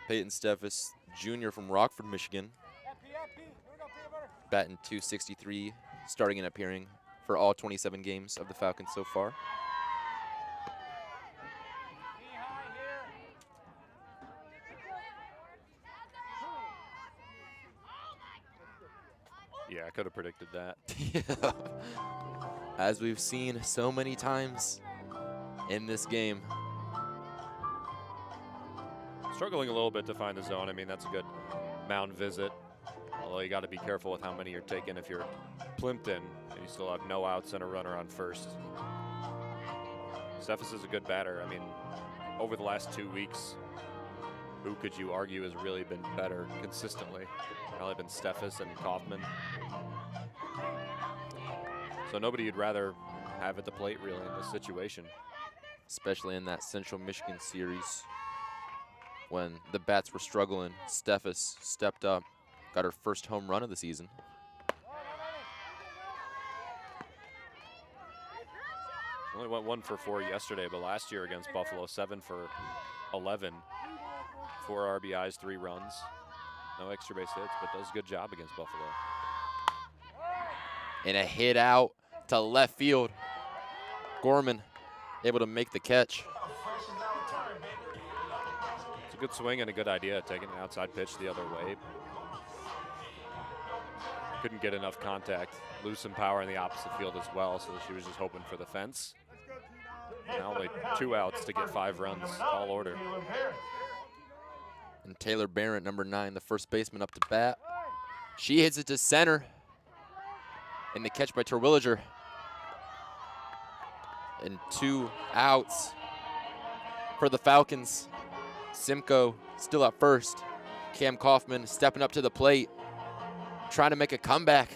Peyton Steffes Jr. from Rockford, Michigan. Batting .263, starting and appearing for all 27 games of the Falcons so far. Yeah, I could have predicted that. Yeah. As we've seen so many times in this game. Struggling a little bit to find the zone. I mean, that's a good mound visit. Although you got to be careful with how many you're taking if you're Plimpton and you still have no outs and a runner on first. Steffes is a good batter. I mean, over the last 2 weeks, who could you argue has really been better consistently? Probably been Steffes and Kaufman. So nobody you'd rather have at the plate really in this situation. Especially in that Central Michigan series when the bats were struggling. Steffes stepped up, got her first home run of the season. Only went 1 for 4 yesterday, but last year against Buffalo, 7 for 11. 4 RBIs, 3 runs. No extra base hits, but does a good job against Buffalo. And a hit out to left field. Gorman able to make the catch. It's a good swing and a good idea, taking an outside pitch the other way. Couldn't get enough contact. Lose some power in the opposite field as well, so she was just hoping for the fence. Now only 2 outs to get 5 runs, all order. And Taylor Barrett, number 9, the first baseman, up to bat. She hits it to center. And the catch by Terwilliger. And 2 outs for the Falcons. Simcoe still at first. Cam Kaufman stepping up to the plate, trying to make a comeback.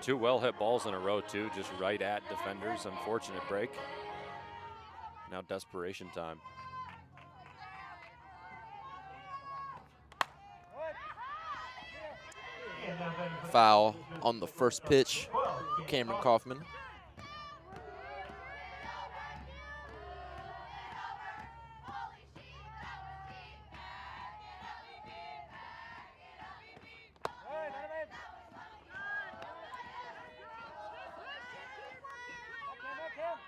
2 well-hit balls in a row, too, just right at defenders. Unfortunate break. Now desperation time. Foul on the first pitch, Cameron Kaufman.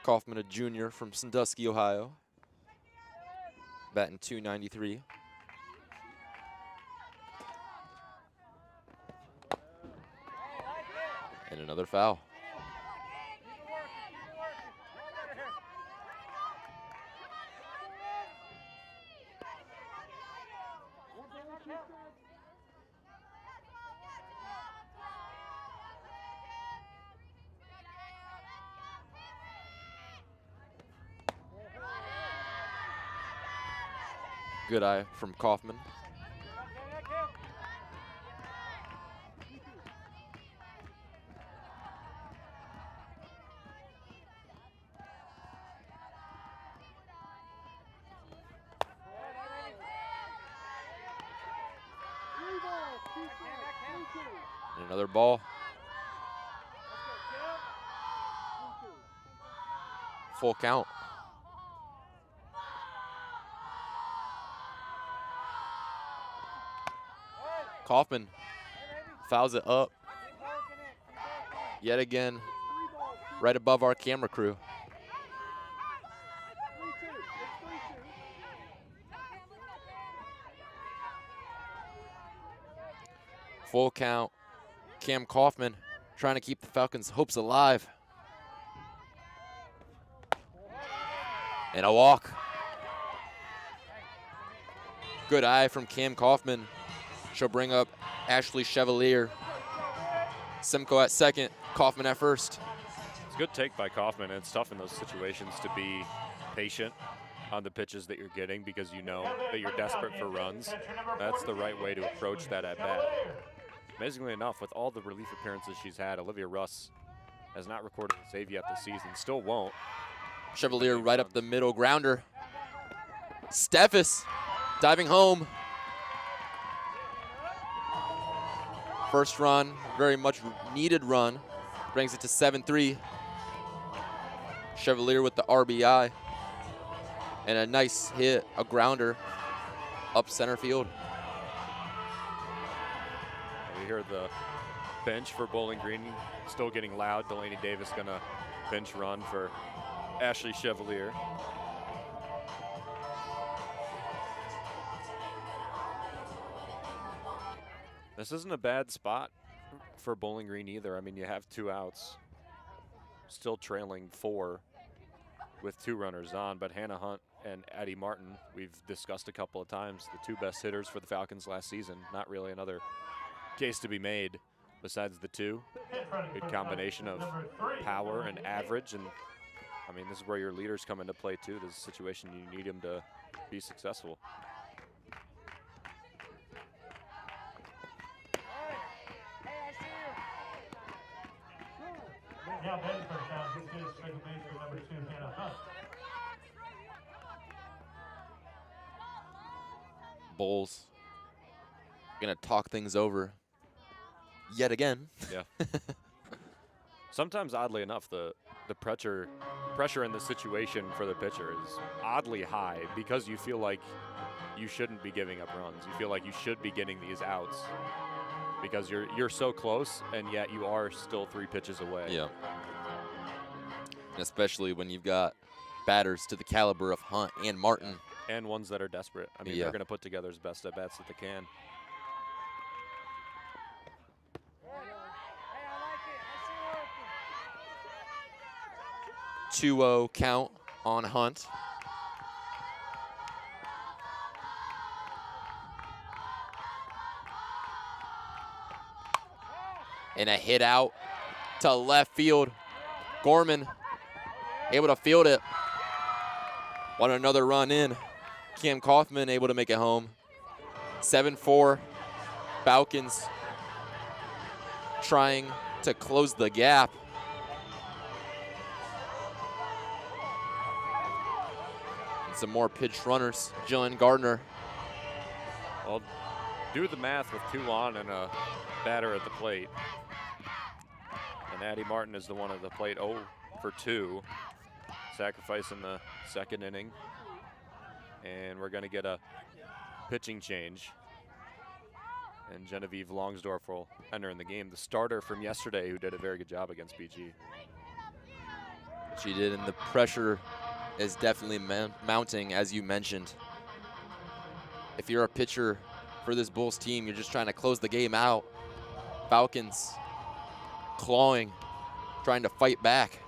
Kaufman, a junior from Sandusky, Ohio. Batting .293. And another foul. Good eye from Kaufman. And another ball. Full count. Kaufman fouls it up. Yet again, right above our camera crew. Full count. Cam Kaufman trying to keep the Falcons' hopes alive. And a walk. Good eye from Cam Kaufman. She'll bring up Ashley Chevalier. Simcoe at second, Kaufman at first. It's a good take by Kaufman, and it's tough in those situations to be patient on the pitches that you're getting because you know that you're desperate for runs. That's the right way to approach that at bat. Amazingly enough, with all the relief appearances she's had, Olivia Russ has not recorded a save yet this season. Still won't. Chevalier right up the middle, grounder. Steffes diving home. First run, very much needed run, brings it to 7-3. Chevalier with the RBI. And a nice hit, a grounder up center field. We hear the bench for Bowling Green still getting loud. Delaney Davis gonna bench run for Ashley Chevalier. This isn't a bad spot for Bowling Green either. I mean, you have 2 outs, still trailing 4 with 2 runners on, but Hannah Hunt and Addie Martin, we've discussed a couple of times, the 2 best hitters for the Falcons last season. Not really another case to be made besides the 2. Good combination of power and average, and I mean, this is where your leaders come into play too. This is a situation you need them to be successful. Now batting for the Falcons is second baseman number 2, Hannah Hunt. Bowles gonna talk things over yet again. Yeah. Sometimes, oddly enough, the pressure in the situation for the pitcher is oddly high because you feel like you shouldn't be giving up runs. You feel like you should be getting these outs because you're so close, and yet you are still 3 pitches away. Yeah. And especially when you've got batters to the caliber of Hunt and Martin. And ones that are desperate. I mean, Yeah. they're going to put together as best at bats that they can. Two-0 count on Hunt. And a hit out to left field. Gorman able to field it. Want another run in. Cam Kaufman able to make it home. 7-4. Falcons trying to close the gap. And some more pitch runners. Jillian Gardner. Well, do the math with 2 on and a batter at the plate. And Addie Martin is the one at the plate, 0 for 2. Sacrifice in the second inning. And we're going to get a pitching change. And Genevieve Longsdorf will enter in the game. The starter from yesterday who did a very good job against BG. She did, and the pressure is definitely mounting, as you mentioned. If you're a pitcher for this Bulls team, you're just trying to close the game out. Falcons clawing, trying to fight back.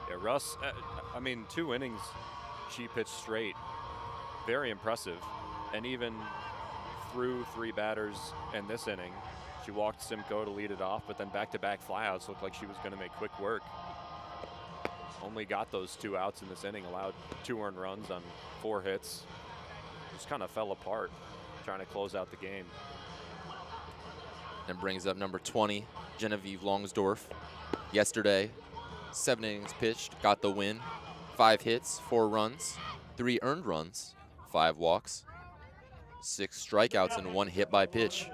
Yeah, Russ, I mean, 2 innings she pitched straight. Very impressive. And even through 3 batters in this inning, she walked Simcoe to lead it off, but then back-to-back flyouts looked like she was going to make quick work. Only got those 2 outs in this inning, allowed 2 earned runs on 4 hits. Just kind of fell apart trying to close out the game. And brings up number 20, Genevieve Longsdorf. Yesterday, 7 innings pitched, got the win. 5 hits, 4 runs, 3 earned runs, 5 walks, 6 strikeouts, and 1 hit by pitch.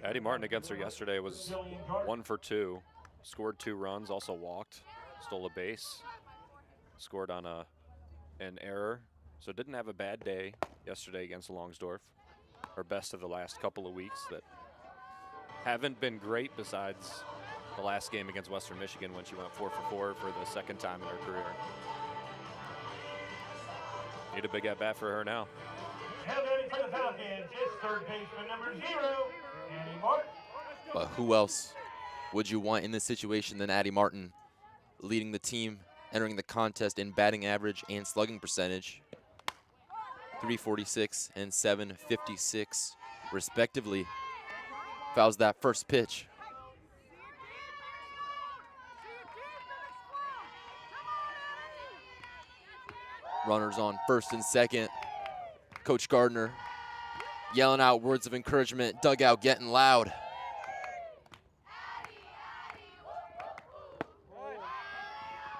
Addie Martin against her yesterday was 1 for 2. Scored 2 runs, also walked, stole a base, scored on an error. So didn't have a bad day yesterday against Longsdorf. Her best of the last couple of weeks that haven't been great besides the last game against Western Michigan when she went 4 for 4 for the 2nd time in her career. Need a big at-bat for her now. And ready for the Falcons is third baseman number 0, Addie Martin. But who else would you want in this situation than Addie Martin, leading the team, entering the contest in batting average and slugging percentage, 346 and 756 respectively. Fouls that first pitch. Runners on first and second. Coach Gardner yelling out words of encouragement, dugout getting loud.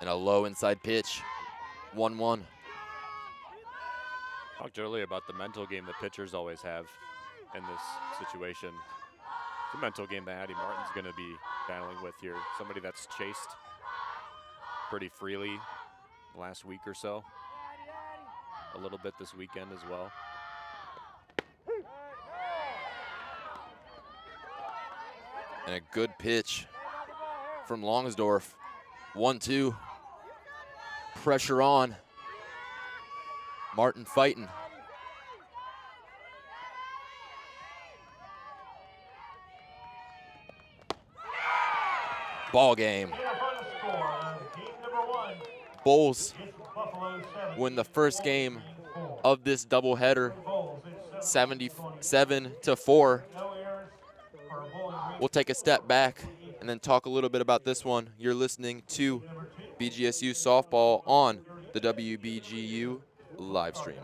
And a low inside pitch, 1-1. Talked earlier about the mental game that pitchers always have in this situation. It's a mental game that Addie Martin's going to be battling with here. Somebody that's chased pretty freely the last week or so. A little bit this weekend as well. And a good pitch from Longsdorf. 1-2. Pressure on. Martin fighting. Ball game. Bulls win the first game of this doubleheader, 77-4. We'll take a step back and then talk a little bit about this one. You're listening to BGSU softball on the WBGU live stream.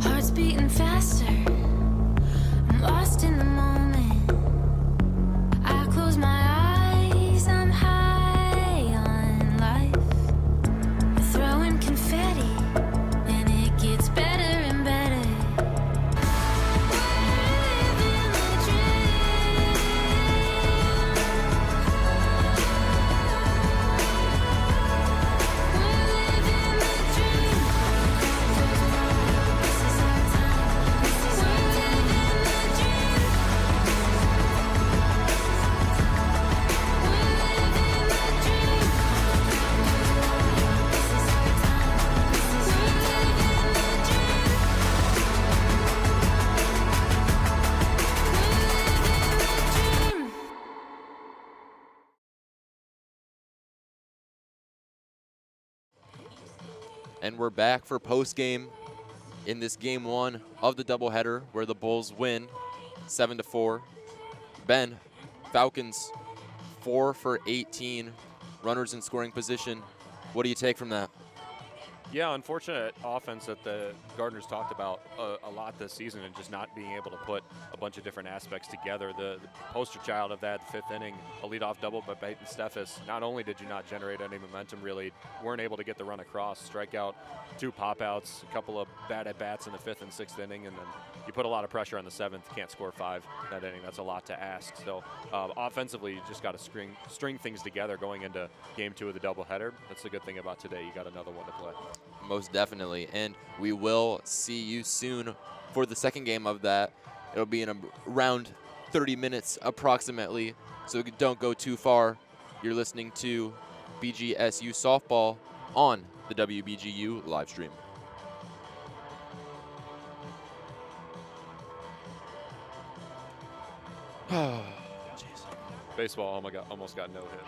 Heart's beating faster. I'm lost in the moment. I close my eyes. I'm high on life. Throwing confetti, and it gets better and better. And we're back for post-game in this game one of the doubleheader where the Bulls win 7-4. Ben, Falcons 4 for 18, runners in scoring position. What do you take from that? Yeah, unfortunate offense that the Gardners talked about a lot this season, and just not being able to put a bunch of different aspects together. The poster child of that, the 5th inning, a leadoff double by Peyton Steffes. Not only did you not generate any momentum, really weren't able to get the run across, strikeout, 2 pop-outs, a couple of bad at-bats in the 5th and 6th inning, and then you put a lot of pressure on the 7th, can't score 5 that inning. That's a lot to ask. So offensively, you just got to string things together going into game 2 of the doubleheader. That's the good thing about today. You got another one to play. Most definitely, and we will see you soon for the second game of that. It'll be in around 30 minutes approximately, so don't go too far. You're listening to BGSU softball on the WBGU live stream. Baseball almost got no hit.